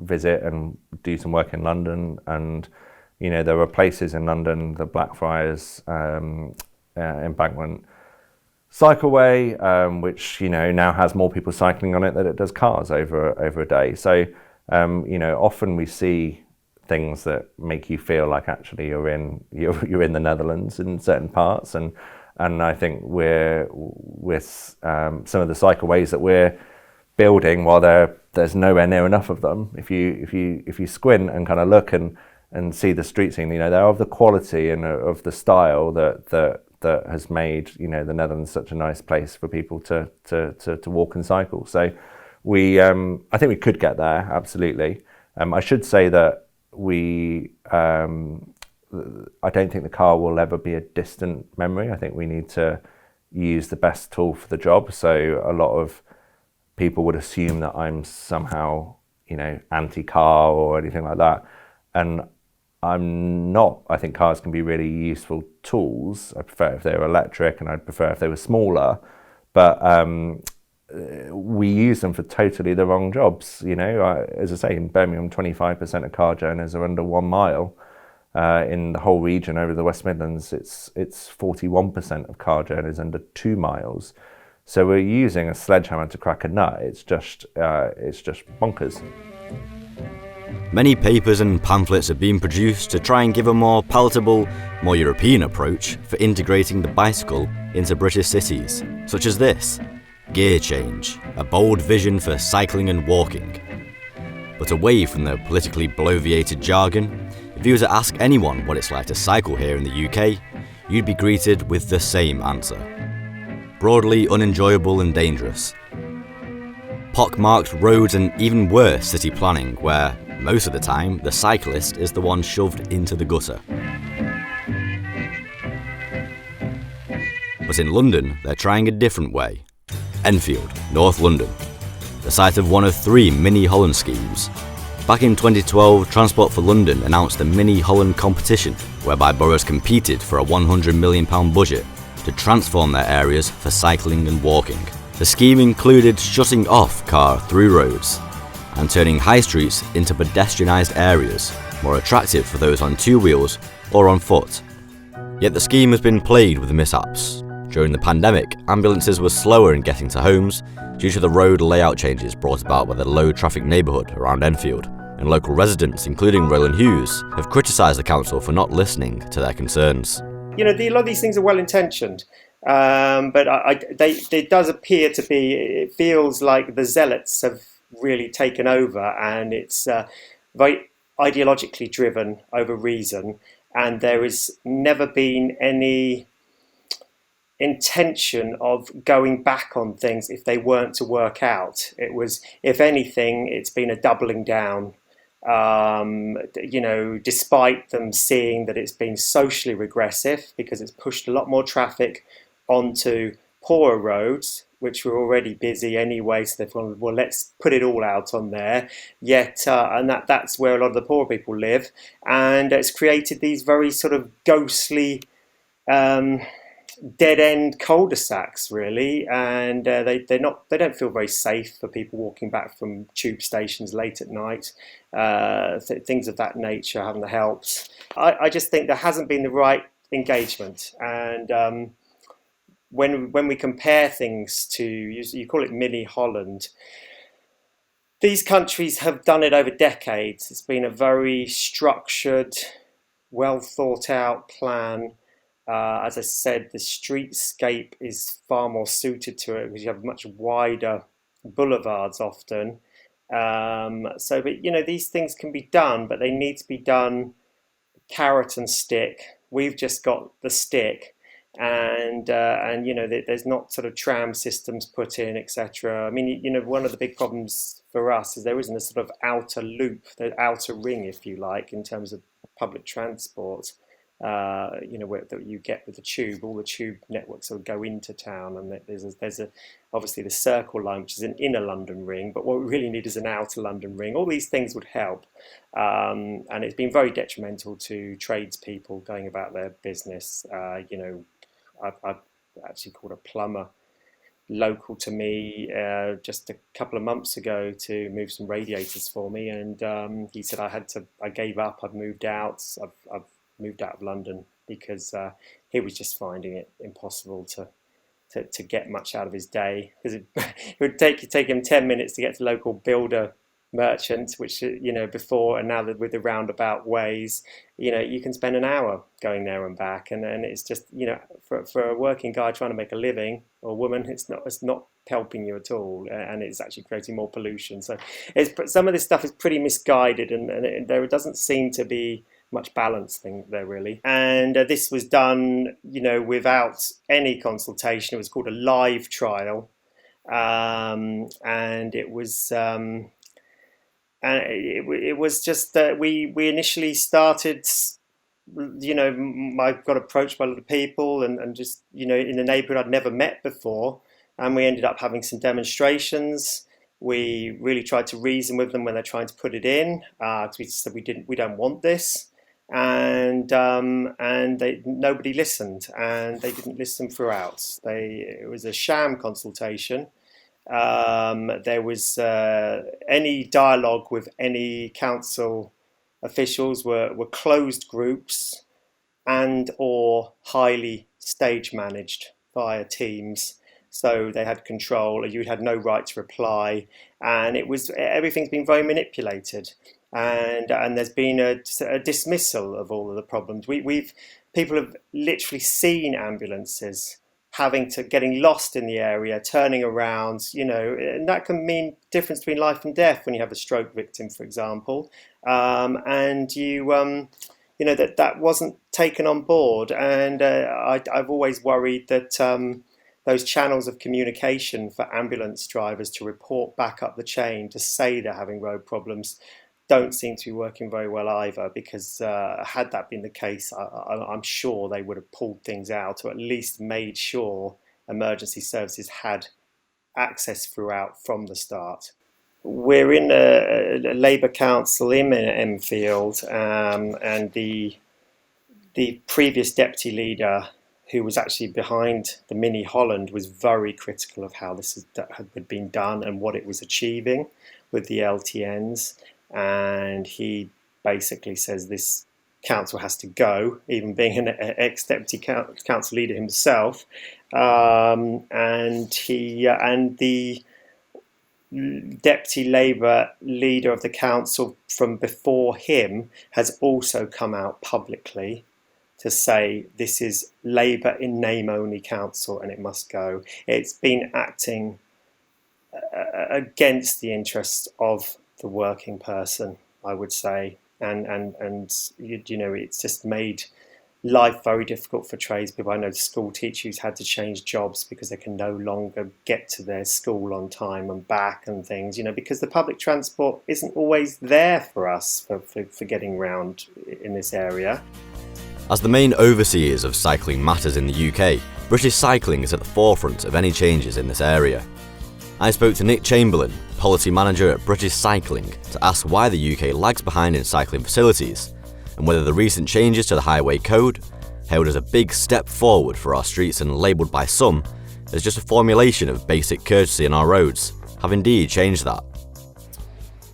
visit and do some work in London. And there were places in London, the Blackfriars embankment cycleway, which now has more people cycling on it than it does cars over a day. So often we see things that make you feel like actually you're in the Netherlands in certain parts, and I think we're with some of the cycleways that we're building, while there's nowhere near enough of them. If you squint and kind of look and see the street scene, they're of the quality and of the style that has made the Netherlands such a nice place for people to walk and cycle. So I think we could get there, absolutely. I should say that I don't think the car will ever be a distant memory. I think we need to use the best tool for the job. So a lot of people would assume that I'm somehow, anti-car or anything like that. And I'm not. I think cars can be really useful tools. I prefer if they were electric, and I'd prefer if they were smaller. But we use them for totally the wrong jobs. As I say, in Birmingham, 25% of car journeys are under 1 mile. In the whole region over the West Midlands, it's 41% of car journeys under 2 miles. So we're using a sledgehammer to crack a nut. It's just bonkers. Many papers and pamphlets have been produced to try and give a more palatable, more European approach for integrating the bicycle into British cities, such as this: Gear Change, a bold vision for cycling and walking. But away from the politically bloviated jargon, if you were to ask anyone what it's like to cycle here in the UK, you'd be greeted with the same answer: broadly unenjoyable and dangerous. Pockmarked roads and even worse city planning, where most of the time the cyclist is the one shoved into the gutter. But in London, they're trying a different way. Enfield, North London, the site of one of 3 Mini Holland schemes. Back in 2012, Transport for London announced the Mini Holland competition, whereby boroughs competed for a £100 million budget to transform their areas for cycling and walking. The scheme included shutting off car through roads and turning high streets into pedestrianised areas, more attractive for those on 2 wheels or on foot. Yet the scheme has been plagued with mishaps. During the pandemic, ambulances were slower in getting to homes due to the road layout changes brought about by the low-traffic neighbourhood around Enfield, and local residents, including Roland Hughes, have criticised the council for not listening to their concerns. A lot of these things are well-intentioned, but it does appear to be, it feels like the zealots have really taken over, and it's very ideologically driven over reason, and there has never been any intention of going back on things if they weren't to work out. It was, if anything, it's been a doubling down, despite them seeing that it's been socially regressive because it's pushed a lot more traffic onto poorer roads, which were already busy anyway, so they've gone, well, let's put it all out on there. Yet, and that's where a lot of the poor people live, and it's created these very sort of ghostly dead-end cul-de-sacs, really, and they don't feel very safe for people walking back from tube stations late at night. Things of that nature haven't helped. I just think there hasn't been the right engagement, and when we compare things to, you call it Mini Holland, these countries have done it over decades. It's been a very structured, well thought out plan. As I said, the streetscape is far more suited to it because you have much wider boulevards often. But these things can be done, but they need to be done carrot and stick. We've just got the stick, and there's not sort of tram systems put in, etc. I mean, one of the big problems for us is there isn't a sort of outer loop, the outer ring, if you like, in terms of public transport. That you get with the tube. All the tube networks sort of go into town, and there's obviously the Circle Line, which is an inner London ring, but what we really need is an outer London ring. All these things would help, and it's been very detrimental to tradespeople going about their business. I've actually called a plumber local to me just a couple of months ago to move some radiators for me, and he said I gave up. I've moved out. I've moved out of London because he was just finding it impossible to get much out of his day, because it would take him 10 minutes to get to the local builder merchant, which before, and now that with the roundabout ways, you can spend an hour going there and back, and it's just for a working guy trying to make a living, or woman, it's not helping you at all, and it's actually creating more pollution. So some of this stuff is pretty misguided, and there doesn't seem to be much balance thing there really. And this was done without any consultation. It was called a live trial, and it was it was just that we initially started, I got approached by a lot of people and just, in the neighbourhood I'd never met before. And we ended up having some demonstrations. We really tried to reason with them when they're trying to put it in, because we said we don't want this. And nobody listened, and they didn't listen throughout. It was a sham consultation. There was any dialogue with any council officials were closed groups and or highly stage managed via Teams. So they had control, you had no right to reply, and everything's been very manipulated. And there's been a dismissal of all of the problems. People have literally seen ambulances getting lost in the area, turning around, and that can mean difference between life and death when you have a stroke victim, for example. And that wasn't taken on board. And I've always worried that those channels of communication for ambulance drivers to report back up the chain to say they're having road problems don't seem to be working very well either, because had that been the case, I'm sure they would have pulled things out, or at least made sure emergency services had access throughout from the start. We're in a Labour council in Enfield, and the previous deputy leader, who was actually behind the Mini Holland, was very critical of how this had been done and what it was achieving with the LTNs. And he basically says this council has to go, even being an ex-deputy council leader himself. And the deputy Labour leader of the council from before him has also come out publicly to say this is Labour in name only council and it must go. It's been acting against the interests of the working person, I would say, and it's just made life very difficult for tradespeople. I know school teachers had to change jobs because they can no longer get to their school on time and back and things, because the public transport isn't always there for us for getting round in this area. As the main overseers of cycling matters in the UK, British Cycling is at the forefront of any changes in this area. I spoke to Nick Chamberlain, policy manager at British Cycling, to ask why the UK lags behind in cycling facilities, and whether the recent changes to the highway code, hailed as a big step forward for our streets and labelled by some as just a formulation of basic courtesy on our roads, have indeed changed that.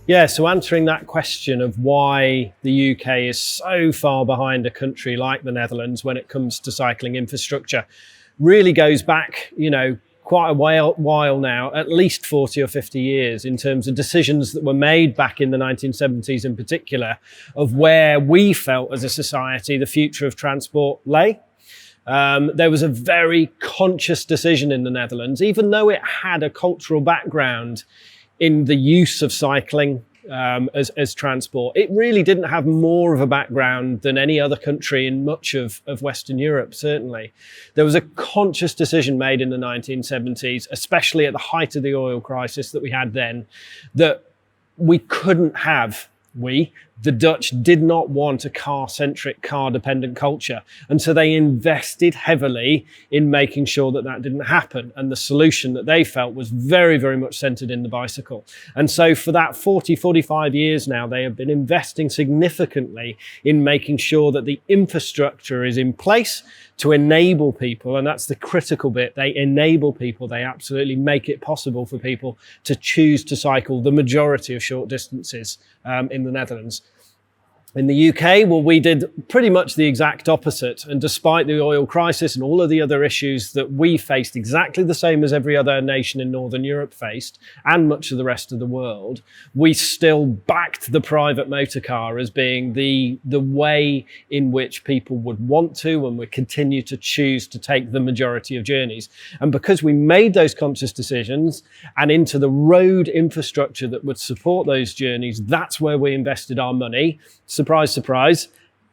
Yeah, so answering that question of why the UK is so far behind a country like the Netherlands when it comes to cycling infrastructure really goes back, quite a while now, at least 40 or 50 years, in terms of decisions that were made back in the 1970s in particular, of where we felt as a society the future of transport lay. There was a very conscious decision in the Netherlands, even though it had a cultural background in the use of cycling as transport. It really didn't have more of a background than any other country in much of Western Europe, certainly. There was a conscious decision made in the 1970s, especially at the height of the oil crisis that we had then, that we couldn't have, the Dutch did not want a car-centric, car-dependent culture. And so they invested heavily in making sure that that didn't happen. And the solution that they felt was very, very much centered in the bicycle. And so for that 40, 45 years now, they have been investing significantly in making sure that the infrastructure is in place to enable people, and that's the critical bit. They enable people, they absolutely make it possible for people to choose to cycle the majority of short distances in the Netherlands. In the UK, well, we did pretty much the exact opposite. And despite the oil crisis and all of the other issues that we faced, exactly the same as every other nation in Northern Europe faced, and much of the rest of the world, we still backed the private motor car as being the way in which people would want to and would continue to choose to take the majority of journeys. And because we made those conscious decisions and into the road infrastructure that would support those journeys, that's where we invested our money. Surprise, surprise,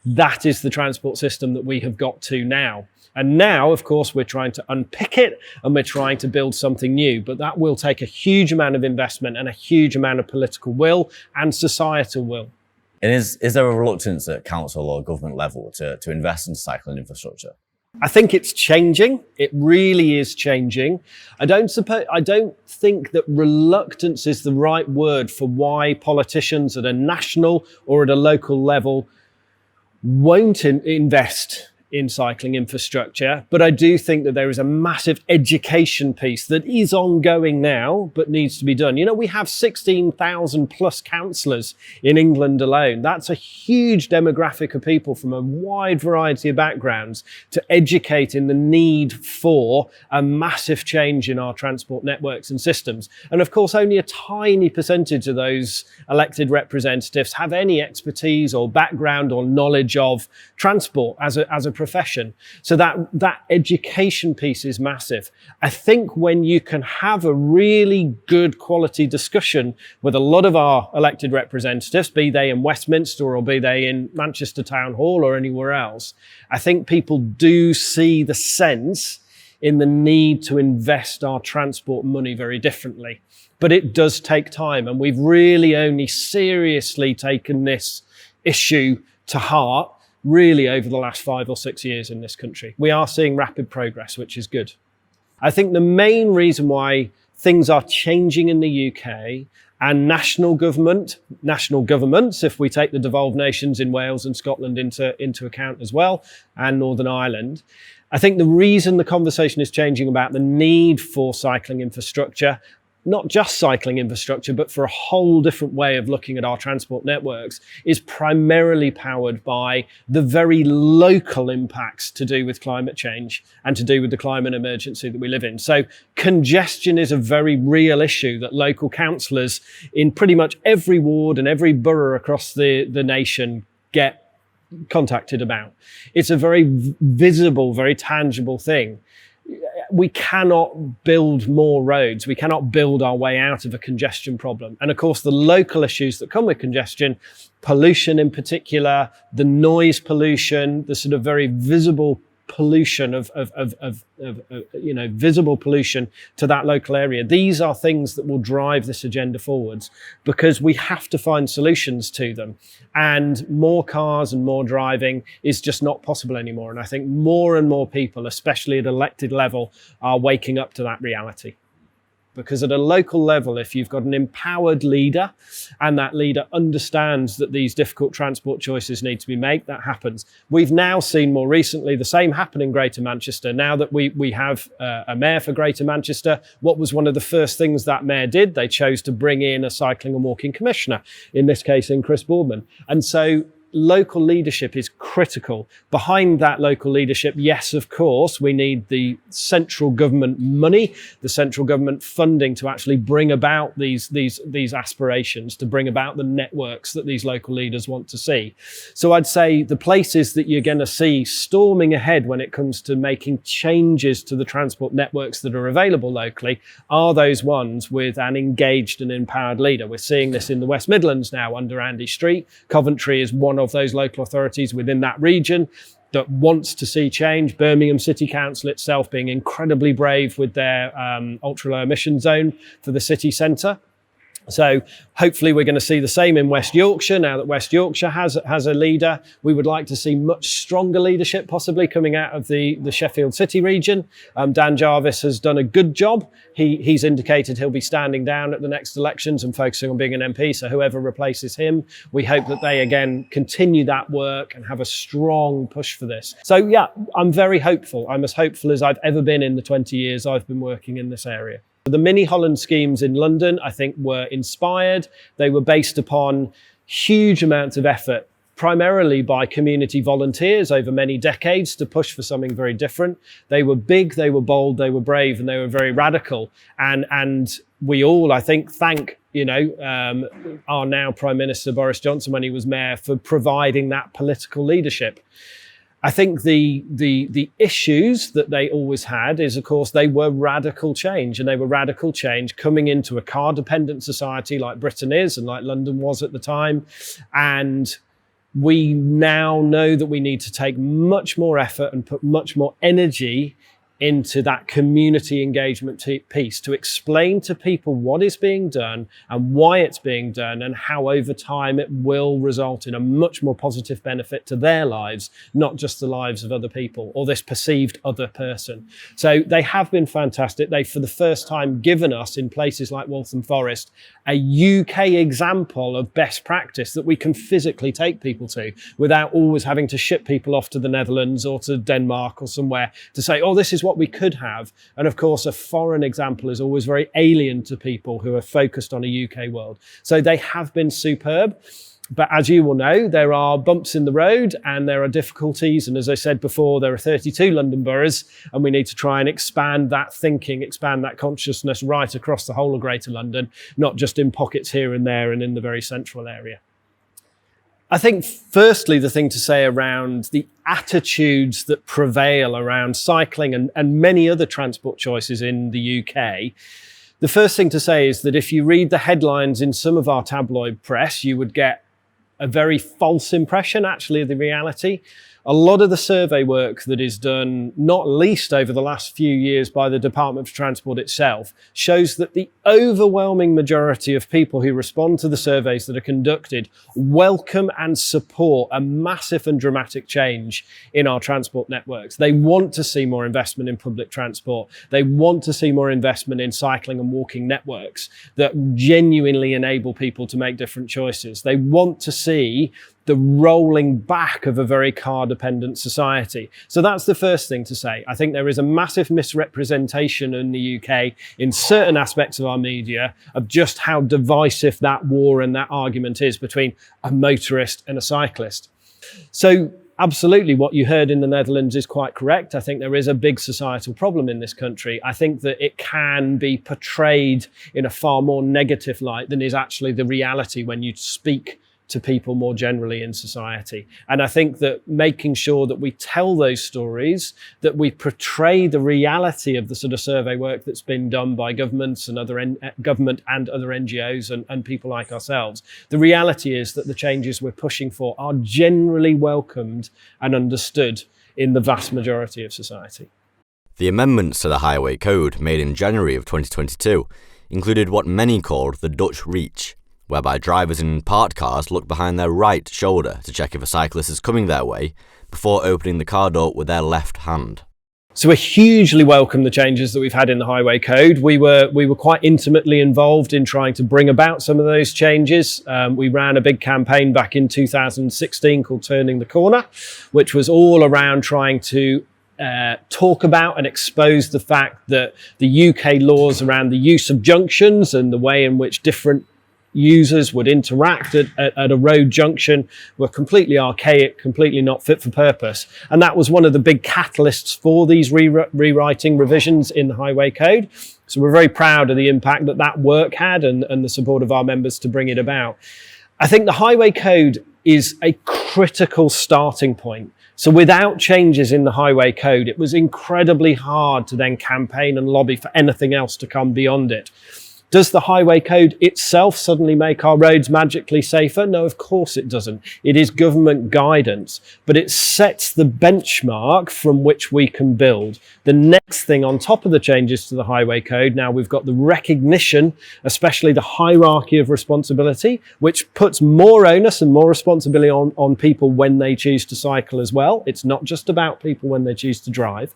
that is the transport system that we have got to now. And now, of course, we're trying to unpick it and we're trying to build something new. But that will take a huge amount of investment and a huge amount of political will and societal will. And is there a reluctance at council or government level to invest in cycling infrastructure? I think it's changing. It really is changing. I don't think that reluctance is the right word for why politicians at a national or at a local level won't invest in cycling infrastructure, but I do think that there is a massive education piece that is ongoing now, but needs to be done. You know, we have 16,000 plus councillors in England alone. That's a huge demographic of people from a wide variety of backgrounds to educate in the need for a massive change in our transport networks and systems. And of course, only a tiny percentage of those elected representatives have any expertise or background or knowledge of transport as a profession. So that education piece is massive. I think when you can have a really good quality discussion with a lot of our elected representatives, be they in Westminster or be they in Manchester Town Hall or anywhere else, I think people do see the sense in the need to invest our transport money very differently. But it does take time, and we've really only seriously taken this issue to heart really over the last 5 or 6 years in this country. We are seeing rapid progress, which is good. I think the main reason why things are changing in the UK and national governments, if we take the devolved nations in Wales and Scotland into account as well, and Northern Ireland, I think the reason the conversation is changing about the need for cycling infrastructure, not just cycling infrastructure, but for a whole different way of looking at our transport networks, is primarily powered by the very local impacts to do with climate change and to do with the climate emergency that we live in. So congestion is a very real issue that local councillors in pretty much every ward and every borough across the nation get contacted about. It's a very visible, very tangible thing. We cannot build more roads. We cannot build our way out of a congestion problem. And of course, the local issues that come with congestion, pollution in particular, the noise pollution, the sort of very visible pollution of visible pollution to that local area. These are things that will drive this agenda forwards because we have to find solutions to them. And more cars and more driving is just not possible anymore. And I think more and more people, especially at elected level, are waking up to that reality. Because at a local level, if you've got an empowered leader and that leader understands that these difficult transport choices need to be made, that happens. We've now seen more recently the same happen in Greater Manchester. Now that we have a mayor for Greater Manchester, what was one of the first things that mayor did? They chose to bring in a cycling and walking commissioner, in this case in Chris Boardman. And so local leadership is critical. Behind that local leadership, yes, of course, we need the central government money, the central government funding to actually bring about these aspirations, to bring about the networks that these local leaders want to see. So I'd say the places that you're going to see storming ahead when it comes to making changes to the transport networks that are available locally are those ones with an engaged and empowered leader. We're seeing this in the West Midlands now under Andy Street. Coventry is one of those local authorities within that region that wants to see change. Birmingham City Council itself being incredibly brave with their ultra low emission zone for the city centre. So hopefully we're going to see the same in West Yorkshire now that West Yorkshire has a leader. We would like to see much stronger leadership possibly coming out of the Sheffield City region. Dan Jarvis has done a good job. He's indicated he'll be standing down at the next elections and focusing on being an MP. So whoever replaces him, we hope that they again continue that work and have a strong push for this. So yeah, I'm very hopeful. I'm as hopeful as I've ever been in the 20 years I've been working in this area. The Mini Holland schemes in London, I think, were inspired. They were based upon huge amounts of effort, primarily by community volunteers over many decades to push for something very different. They were big, they were bold, they were brave, and they were very radical. And we all, I think, thank our now Prime Minister Boris Johnson when he was mayor for providing that political leadership. I think the issues that they always had is, of course, they were radical change, and they were radical change coming into a car-dependent society like Britain is and like London was at the time. And we now know that we need to take much more effort and put much more energy into that community engagement piece to explain to people what is being done and why it's being done and how over time it will result in a much more positive benefit to their lives, not just the lives of other people or this perceived other person. So they have been fantastic. They, for the first time, given us in places like Waltham Forest a UK example of best practice that we can physically take people to without always having to ship people off to the Netherlands or to Denmark or somewhere to say, oh, this is what we could have. And of course, a foreign example is always very alien to people who are focused on a UK world. So they have been superb. But as you will know, there are bumps in the road and there are difficulties. And as I said before, there are 32 London boroughs, and we need to try and expand that thinking, expand that consciousness right across the whole of Greater London, not just in pockets here and there and in the very central area. I think, firstly, the thing to say around the attitudes that prevail around cycling and many other transport choices in the UK, the first thing to say is that if you read the headlines in some of our tabloid press, you would get a very false impression, actually, of the reality. A lot of the survey work that is done, not least over the last few years by the Department for Transport itself, shows that the overwhelming majority of people who respond to the surveys that are conducted welcome and support a massive and dramatic change in our transport networks. They want to see more investment in public transport. They want to see more investment in cycling and walking networks that genuinely enable people to make different choices. They want to see the rolling back of a very car-dependent society. So that's the first thing to say. I think there is a massive misrepresentation in the UK in certain aspects of our media of just how divisive that war and that argument is between a motorist and a cyclist. So absolutely, what you heard in the Netherlands is quite correct. I think there is a big societal problem in this country. I think that it can be portrayed in a far more negative light than is actually the reality when you speak to people more generally in society. And I think that making sure that we tell those stories, that we portray the reality of the sort of survey work that's been done by governments and other government and other NGOs and people like ourselves, the reality is that the changes we're pushing for are generally welcomed and understood in the vast majority of society. The amendments to the Highway Code made in January of 2022 included what many called the Dutch Reach, whereby drivers in parked cars look behind their right shoulder to check if a cyclist is coming their way before opening the car door with their left hand. So we hugely welcome the changes that we've had in the Highway Code. We were quite intimately involved in trying to bring about some of those changes. We ran a big campaign back in 2016 called Turning the Corner, which was all around trying to talk about and expose the fact that the UK laws around the use of junctions and the way in which different users would interact at a road junction were completely archaic, completely not fit for purpose. And that was one of the big catalysts for these rewriting revisions in the Highway Code. So we're very proud of the impact that work had and the support of our members to bring it about. I think the Highway Code is a critical starting point. So without changes in the Highway Code, it was incredibly hard to then campaign and lobby for anything else to come beyond it. Does the highway code itself suddenly make our roads magically safer? No, of course it doesn't. It is government guidance, but it sets the benchmark from which we can build. The next thing on top of the changes to the highway code, now we've got the recognition, especially the hierarchy of responsibility, which puts more onus and more responsibility on people when they choose to cycle as well. It's not just about people when they choose to drive.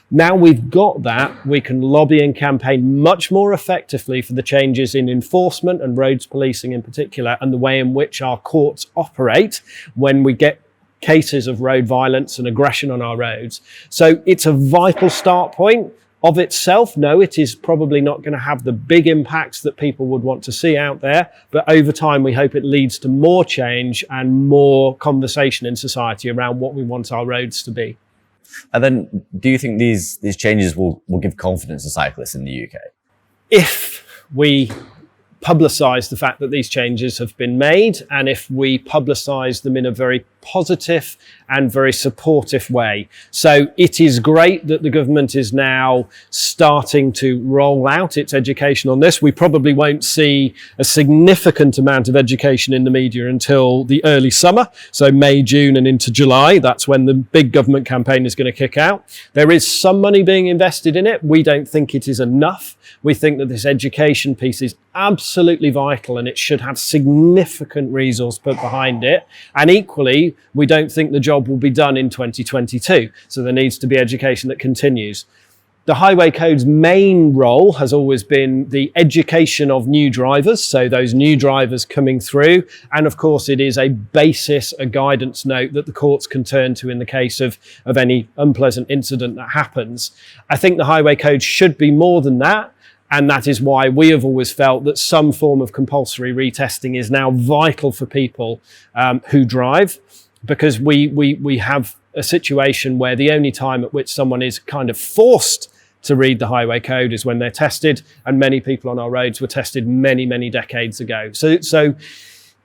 Now we've got that, we can lobby and campaign much more effectively for the changes in enforcement and roads policing in particular, and the way in which our courts operate when we get cases of road violence and aggression on our roads. So it's a vital start point. Of itself, no, it is probably not going to have the big impacts that people would want to see out there, but over time we hope it leads to more change and more conversation in society around what we want our roads to be. And then, do you think these changes will give confidence to cyclists in the UK? If we publicise the fact that these changes have been made, and if we publicise them in a very positive and very supportive way. So it is great that the government is now starting to roll out its education on this. We probably won't see a significant amount of education in the media until the early summer, so May, June and into July. That's when the big government campaign is going to kick out. There is some money being invested in it. We don't think it is enough. We think that this education piece is absolutely vital and it should have significant resource put behind it. And equally, we don't think the job will be done in 2022. So there needs to be education that continues. The Highway Code's main role has always been the education of new drivers, so those new drivers coming through. And of course, it is a basis, a guidance note that the courts can turn to in the case of any unpleasant incident that happens. I think the Highway Code should be more than that. And that is why we have always felt that some form of compulsory retesting is now vital for people who drive, because we have a situation where the only time at which someone is kind of forced to read the highway code is when they're tested, and many people on our roads were tested many, many decades ago. So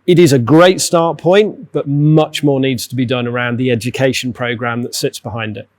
it is a great start point, but much more needs to be done around the education programme that sits behind it.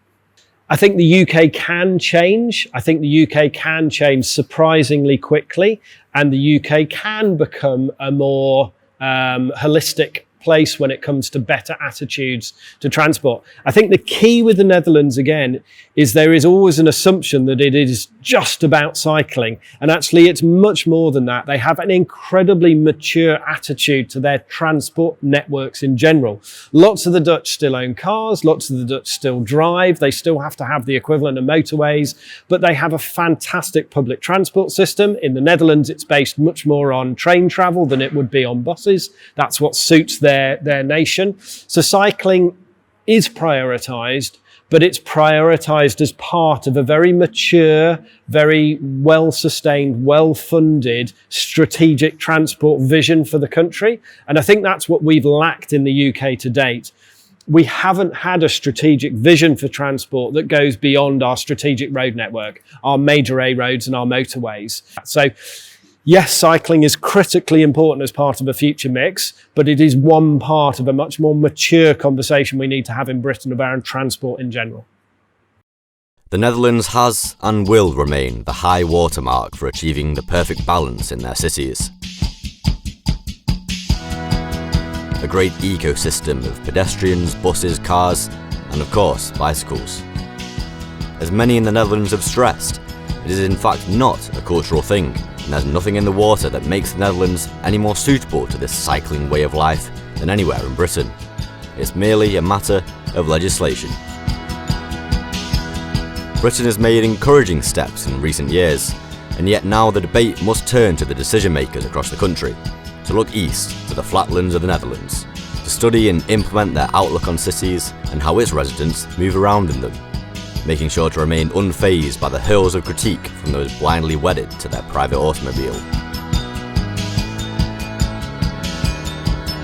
I think the UK can change. I think the UK can change surprisingly quickly, and the UK can become a more holistic place when it comes to better attitudes to transport. I think the key with the Netherlands, again, is there is always an assumption that it is just about cycling. And actually, it's much more than that. They have an incredibly mature attitude to their transport networks in general. Lots of the Dutch still own cars. Lots of the Dutch still drive. They still have to have the equivalent of motorways, but they have a fantastic public transport system. In the Netherlands, it's based much more on train travel than it would be on buses. That's what suits their nation. So cycling is prioritised, but it's prioritised as part of a very mature, very well-sustained, well-funded strategic transport vision for the country. And I think that's what we've lacked in the UK to date. We haven't had a strategic vision for transport that goes beyond our strategic road network, our major A roads and our motorways. So yes, cycling is critically important as part of a future mix, but it is one part of a much more mature conversation we need to have in Britain around transport in general. The Netherlands has and will remain the high watermark for achieving the perfect balance in their cities. A great ecosystem of pedestrians, buses, cars, and of course, bicycles. As many in the Netherlands have stressed, it is in fact not a cultural thing, and there's nothing in the water that makes the Netherlands any more suitable to this cycling way of life than anywhere in Britain. It's merely a matter of legislation. Britain has made encouraging steps in recent years, and yet now the debate must turn to the decision makers across the country, to look east to the flatlands of the Netherlands, to study and implement their outlook on cities and how its residents move around in them, making sure to remain unfazed by the hurls of critique from those blindly wedded to their private automobile.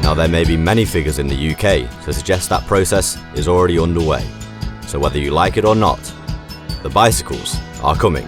Now there may be many figures in the UK to suggest that process is already underway, so whether you like it or not, the bicycles are coming.